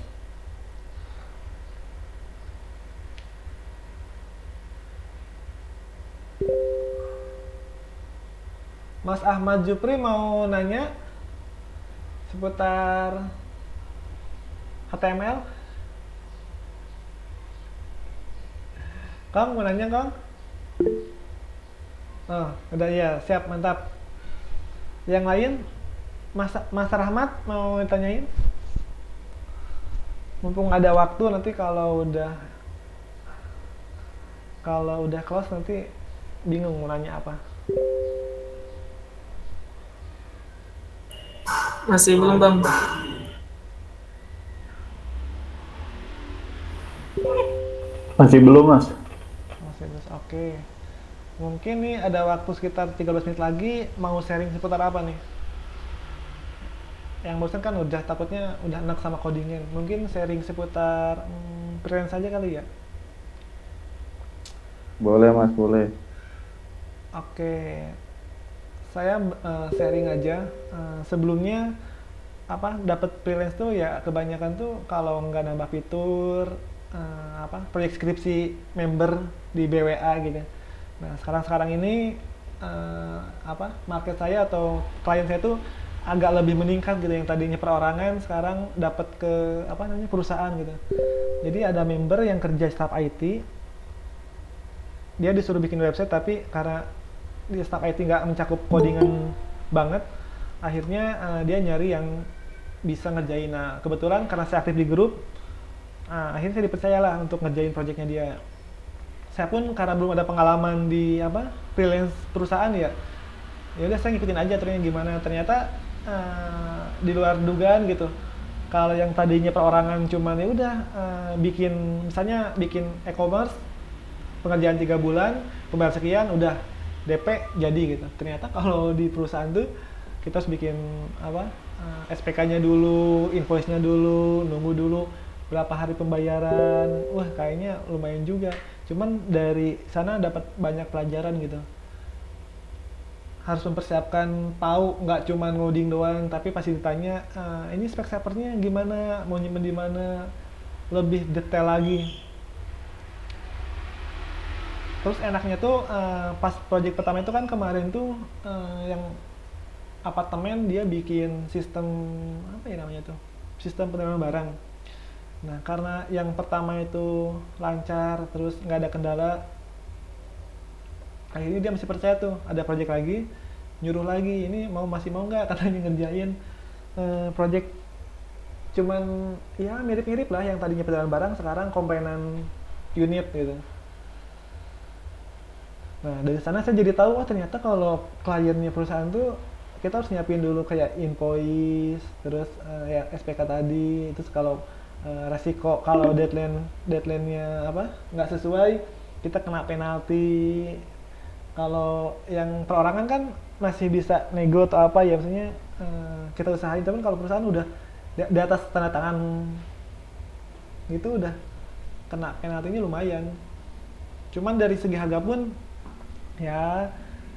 Mas Ahmad Jupri mau nanya seputar HTML. Kang mau nanya Kang? Oh, udah ya, siap, mantap. Yang lain, Mas Rahmat mau tanyain? Mumpung ada waktu, nanti kalau udah close nanti bingung mau nanya apa. Masih belum bang. Masih belum, Mas. Masih terus, oke. Mungkin nih ada waktu sekitar 13 menit lagi, mau sharing seputar apa nih? Yang bosan kan udah takutnya udah enak sama codingnya. Mungkin sharing seputar freelance saja kali ya. Boleh Mas, boleh. Oke, saya sharing aja. Sebelumnya apa dapat freelance tuh ya kebanyakan tuh kalau nggak nambah fitur apa proyek skripsi member di BWA gitu. Nah sekarang ini apa market saya atau klien saya tuh agak lebih meningkat gitu, yang tadinya perorangan sekarang dapat ke apa namanya perusahaan gitu. Jadi ada member yang kerja staff IT, dia disuruh bikin website tapi karena dia staff IT nggak mencakup codingan banget, akhirnya dia nyari yang bisa ngerjain. Nah kebetulan karena saya aktif di grup, akhirnya saya dipercayalah untuk ngerjain projectnya dia. Saya pun karena belum ada pengalaman di apa freelance perusahaan ya, ya udah saya ngikutin aja ternyata gimana. Ternyata di luar dugaan gitu. Kalau yang tadinya perorangan cuman ya udah bikin misalnya bikin e-commerce pengerjaan 3 bulan pembayar sekian udah DP jadi gitu. Ternyata kalau di perusahaan tuh kita harus bikin apa SPK-nya dulu, invoice-nya dulu, nunggu dulu berapa hari pembayaran. Wah kayaknya lumayan juga. Cuman dari sana dapat banyak pelajaran gitu. Harus mempersiapkan, tahu nggak cuma ngoding doang, tapi pasti ditanya ini spek servernya gimana, mau nyimpen di mana, lebih detail lagi. Terus enaknya tuh pas project pertama itu kan kemarin tuh yang apartemen dia bikin sistem apa ya namanya tuh, sistem penerimaan barang. Nah karena yang pertama itu lancar, terus nggak ada kendala, akhirnya dia masih percaya tuh ada project lagi, nyuruh lagi ini masih mau nggak katanya ngerjain project cuman ya mirip-mirip lah yang tadinya penerimaan barang sekarang komponen unit gitu. Nah dari sana saya jadi tahu ternyata kalau kliennya perusahaan tuh kita harus nyiapin dulu kayak invoice, terus ya SPK tadi, terus kalau resiko kalau deadline-nya apa nggak sesuai kita kena penalti. Kalau yang perorangan kan masih bisa nego atau apa ya, maksudnya kita usahain, tapi kalau perusahaan udah di atas tanda tangan gitu udah kena penaltinya lumayan. Cuman dari segi harga pun ya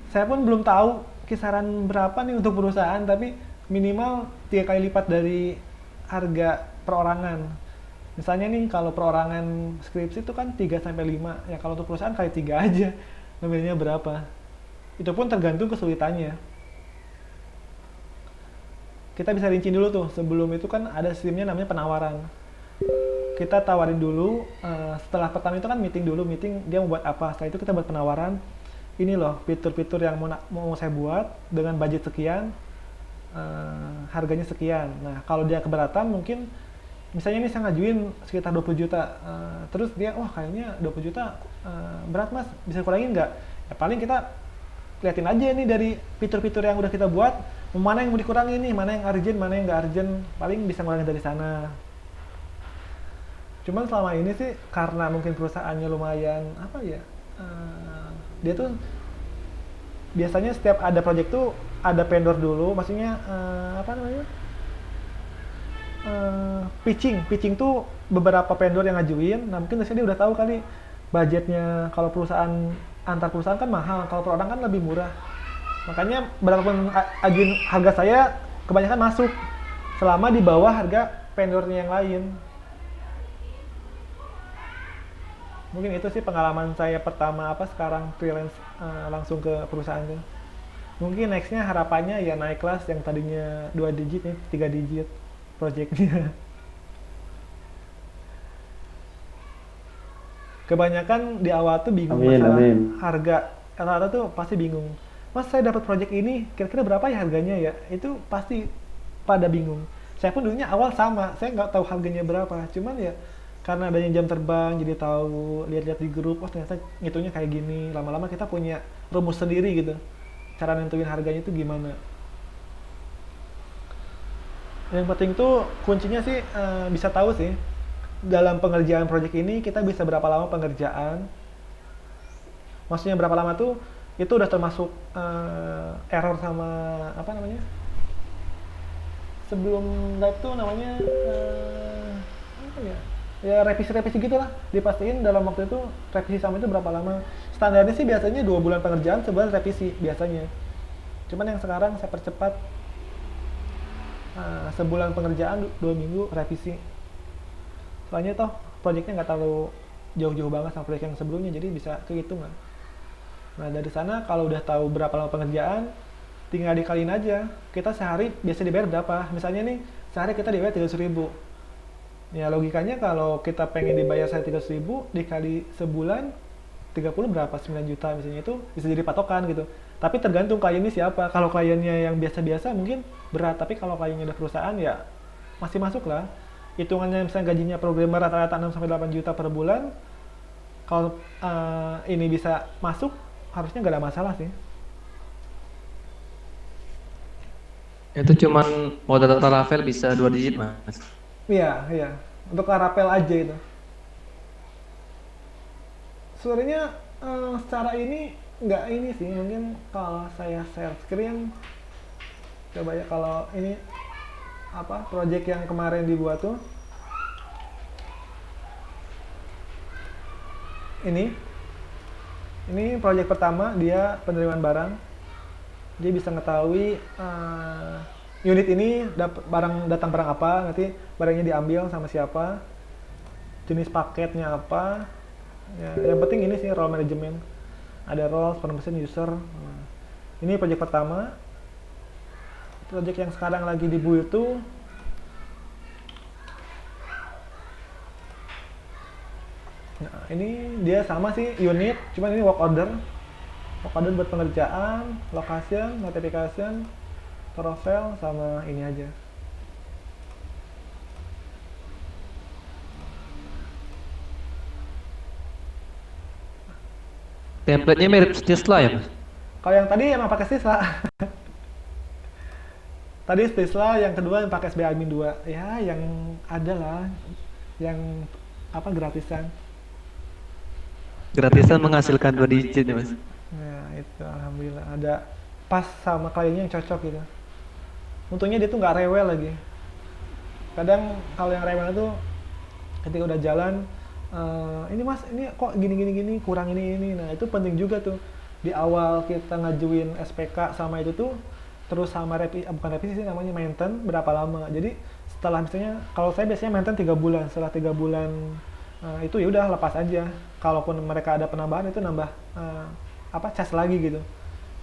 saya pun belum tahu kisaran berapa nih untuk perusahaan, tapi minimal 3 kali lipat dari harga perorangan. Misalnya nih kalau perorangan skripsi itu kan 3 sampai 5, ya kalau untuk perusahaan kali 3 aja. Ngambilnya berapa? Itu pun tergantung kesulitannya. Kita bisa rinci dulu tuh, sebelum itu kan ada sistemnya namanya penawaran. Kita tawarin dulu, setelah pertama itu kan meeting dia mau buat apa. Setelah itu kita buat penawaran, ini loh fitur-fitur yang mau saya buat dengan budget sekian, harganya sekian. Nah kalau dia keberatan mungkin misalnya ini saya ngajuin sekitar 20 juta, terus dia wah kayaknya 20 juta berat mas, bisa kurangin nggak? Ya paling kita liatin aja nih dari fitur-fitur yang udah kita buat, mana yang mau dikurangin nih, mana yang urgent, mana yang nggak urgent, paling bisa ngurangin dari sana. Cuman selama ini sih karena mungkin perusahaannya lumayan apa ya, dia tuh biasanya setiap ada project tuh ada vendor dulu, maksudnya apa namanya, pitching tuh beberapa vendor yang ngajuin. Nah mungkin biasanya dia udah tahu kali budgetnya. Kalau perusahaan antar perusahaan kan mahal, kalau per orang kan lebih murah, makanya berapapun ajuin harga saya kebanyakan masuk selama di bawah harga vendornya yang lain. Mungkin itu sih pengalaman saya pertama apa sekarang freelance langsung ke perusahaan tuh. Mungkin nextnya harapannya ya naik kelas, yang tadinya 2 digit nih 3 digit projectnya. Kebanyakan di awal tuh bingung masalah harga. Rata-rata tuh pasti bingung, mas saya dapat project ini kira-kira berapa ya harganya ya, itu pasti pada bingung. Saya pun dulunya awal sama, saya nggak tahu harganya berapa, cuman ya karena adanya jam terbang jadi tahu, lihat-lihat di grup, oh ternyata ngitungnya kayak gini. Lama-lama kita punya rumus sendiri gitu, cara nentuin harganya itu gimana. Yang penting tuh kuncinya sih bisa tahu sih dalam pengerjaan project ini kita bisa berapa lama pengerjaan. Maksudnya berapa lama tuh itu udah termasuk error sama apa namanya? Sebelum live tuh namanya apa ya? Ya revisi-revisi gitulah. Dipastiin dalam waktu itu revisi sama itu berapa lama. Standarnya sih biasanya 2 bulan pengerjaan, sebulan revisi biasanya. Cuman yang sekarang saya percepat sebulan pengerjaan, 2 minggu revisi. Soalnya toh proyeknya nggak terlalu jauh-jauh banget sama proyek yang sebelumnya, jadi bisa kehitungan. Nah dari sana kalau udah tahu berapa lama pengerjaan, tinggal dikaliin aja. Kita sehari biasa dibayar berapa? Misalnya nih sehari kita dibayar 300.000. Ya logikanya kalau kita pengen dibayar sehari 300.000 dikali sebulan 30 berapa? 9 juta misalnya, itu bisa jadi patokan gitu. Tapi tergantung kliennya siapa. Kalau kliennya yang biasa-biasa mungkin berat, tapi kalau kliennya udah perusahaan ya masih masuk lah. Hitungannya misalnya gajinya programmer rata-rata 6-8 juta per bulan, kalau ini bisa masuk, harusnya nggak ada masalah sih. Itu cuman modal Laravel bisa 2 digit, Mas. Iya, iya. Untuk Laravel aja itu. Sebenarnya secara ini nggak ini sih, mungkin kalau saya share screen, coba ya kalau ini apa project yang kemarin dibuat tuh, ini project pertama dia penerimaan barang. Dia bisa mengetahui unit ini datang barang apa, nanti barangnya diambil sama siapa, jenis paketnya apa. Ya, yang penting ini sih role management. Ada roles, permission, user. Nah, ini project pertama. Project yang sekarang lagi dibuild tuh nah, ini dia sama sih unit, cuman ini work order. Work order buat pengerjaan, location, notification, profile, sama ini aja. Template-nya mirip Tesla ya, Mas? Kalau yang tadi emang pakai Tesla. Tadi Tesla, yang kedua yang pakai SBA Admin 2. Ya, yang ada lah. Yang apa gratisan. Gratisan menghasilkan 2 digit ya, Mas? Nah, itu alhamdulillah ada pas sama kliennya yang cocok gitu. Untungnya dia tuh nggak rewel lagi. Kadang kalau yang rewel itu ketika udah jalan, ini mas, ini kok gini, kurang ini. Nah itu penting juga tuh di awal kita ngajuin SPK sama itu tuh, terus sama bukan revisi sih namanya, maintain berapa lama. Jadi setelah misalnya kalau saya biasanya maintain 3 bulan, setelah 3 bulan itu ya udah lepas aja. Kalaupun mereka ada penambahan itu nambah cas lagi gitu,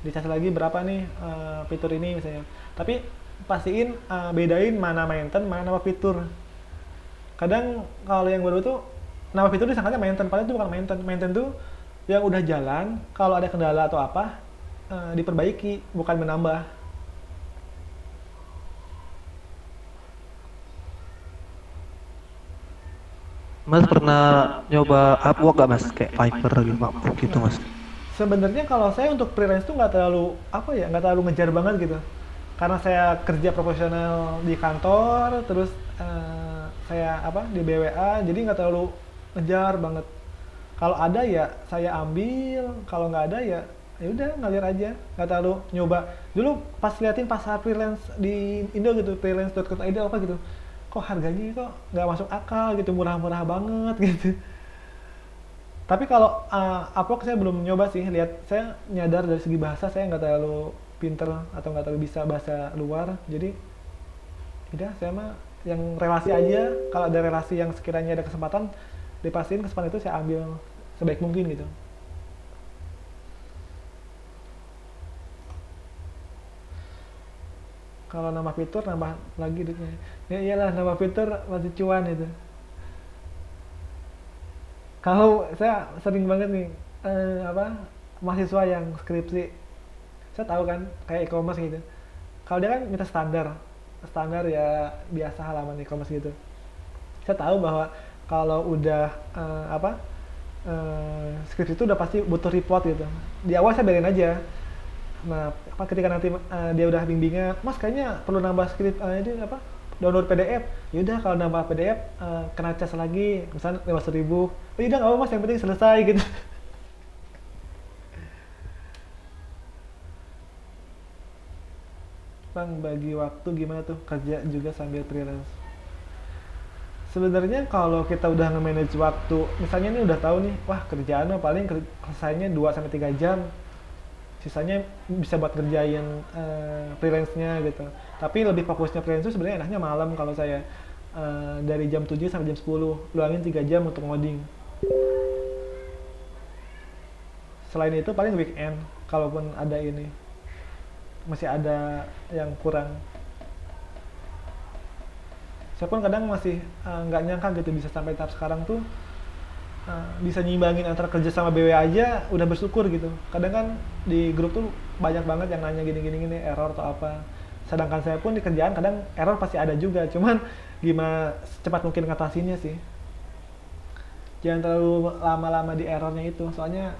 dicas lagi berapa nih fitur ini misalnya. Tapi pastiin bedain mana maintain mana nama fitur. Kadang kalau yang baru tuh nama fitur disangkanya maintain, padahal itu bukan maintain. Maintain tuh yang udah jalan, kalau ada kendala atau apa diperbaiki, bukan menambah. Mas pernah nyoba Upwork gak, Mas? Kayak Fiverr gitu, Upwork gitu, Mas? Sebenarnya kalau saya untuk freelance tuh nggak terlalu nggak terlalu ngejar banget gitu, karena saya kerja profesional di kantor, terus saya di BWA, jadi nggak terlalu ngejar banget. Kalau ada ya saya ambil, kalau nggak ada ya udah ngalir aja, nggak terlalu nyoba. Dulu pas liatin pasar freelance di Indo gitu, freelance.co.id apa gitu, kok harganya kok nggak masuk akal gitu, murah-murah banget gitu. Tapi kalau Upwork saya belum nyoba sih, saya nyadar dari segi bahasa saya nggak terlalu pinter atau nggak terlalu bisa bahasa luar, jadi udah saya mah yang relasi aja. Kalau ada relasi yang sekiranya ada kesempatan, dipastiin kesempatan itu saya ambil sebaik mungkin gitu. Kalau nama fitur nambah lagi duitnya. Ya iyalah, nama fitur masih cuan itu. Kalau saya sering banget nih mahasiswa yang skripsi, saya tahu kan kayak e-commerce gitu. Kalau dia kan minta standar ya biasa halaman e-commerce gitu. Saya tahu bahwa kalau udah skripsi itu udah pasti butuh report gitu. Di awal saya biarin aja. Nah, ketika nanti dia udah bimbingan, mas kayaknya perlu nambah download PDF. Yaudah kalau nambah PDF kena cas lagi, misalnya 500.000. Oh yaudah nggak apa mas, yang penting selesai gitu. Bang, bagi waktu gimana tuh kerja juga sambil freelance? Sebenarnya kalau kita udah nge-manage waktu, misalnya nih udah tahu nih, wah kerjaan mah paling selesainya 2 sampai 3 jam. Sisanya bisa buat kerjain freelance-nya gitu. Tapi lebih fokusnya freelance itu sebenarnya enaknya malam kalau saya. Dari jam 7 sampai jam 10, luangin 3 jam untuk ngoding. Selain itu paling weekend, kalaupun ada ini. Masih ada yang kurang. Saya pun kadang masih nggak nyangka gitu bisa sampai tahap sekarang tuh bisa nyimbangin antara kerja sama BW aja udah bersyukur gitu. Kadang kan di grup tuh banyak banget yang nanya gini error atau apa. Sedangkan saya pun di kerjaan kadang error pasti ada juga. Cuman gimana secepat mungkin ngatasinnya sih. Jangan terlalu lama-lama di errornya itu, soalnya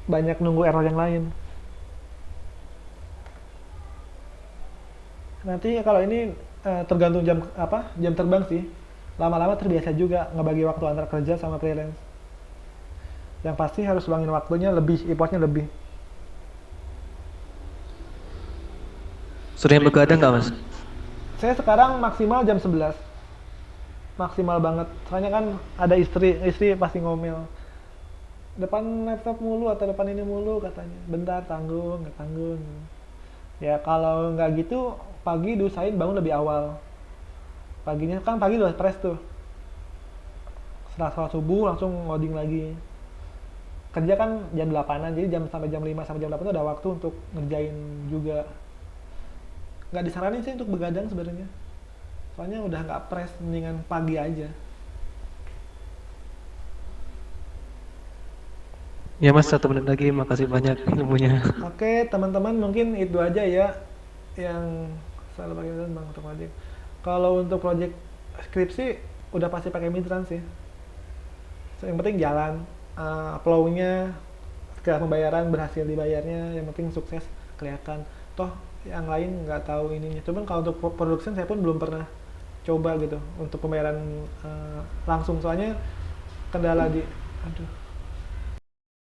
banyak nunggu error yang lain. Nanti kalau ini tergantung jam terbang sih. Lama-lama terbiasa juga ngebagi waktu antara kerja sama freelance. Yang pasti harus luangin waktunya lebih, effortnya lebih. Sering begadang nggak mas? Saya sekarang maksimal jam 11. Maksimal banget. Soalnya kan ada istri pasti ngomel. Depan laptop mulu atau depan ini mulu katanya. Bentar tanggung, nggak tanggung. Ya kalau nggak gitu pagi diusahain bangun lebih awal. Paginya kan pagi udah press tuh. Setelah sholat subuh langsung ngoding lagi. Kerja kan jam 8-an, jadi sampai jam 5 sampai jam 8 itu ada waktu untuk ngerjain juga. Nggak disaranin sih untuk begadang sebenarnya. Soalnya udah nggak press, mendingan pagi aja. Ya mas, 1 menit lagi, makasih banyak ilmunya. Oke, teman-teman mungkin itu aja ya yang selalu pakai Midran Bang untuk ngoding. Kalau untuk project skripsi udah pasti pakai Midran sih. Yang penting jalan, flow-nya, setelah pembayaran berhasil dibayarnya, yang penting sukses kelihatan. Toh yang lain nggak tahu ininya. Cuman kalau untuk production saya pun belum pernah coba gitu untuk pembayaran langsung, soalnya kendala di aduh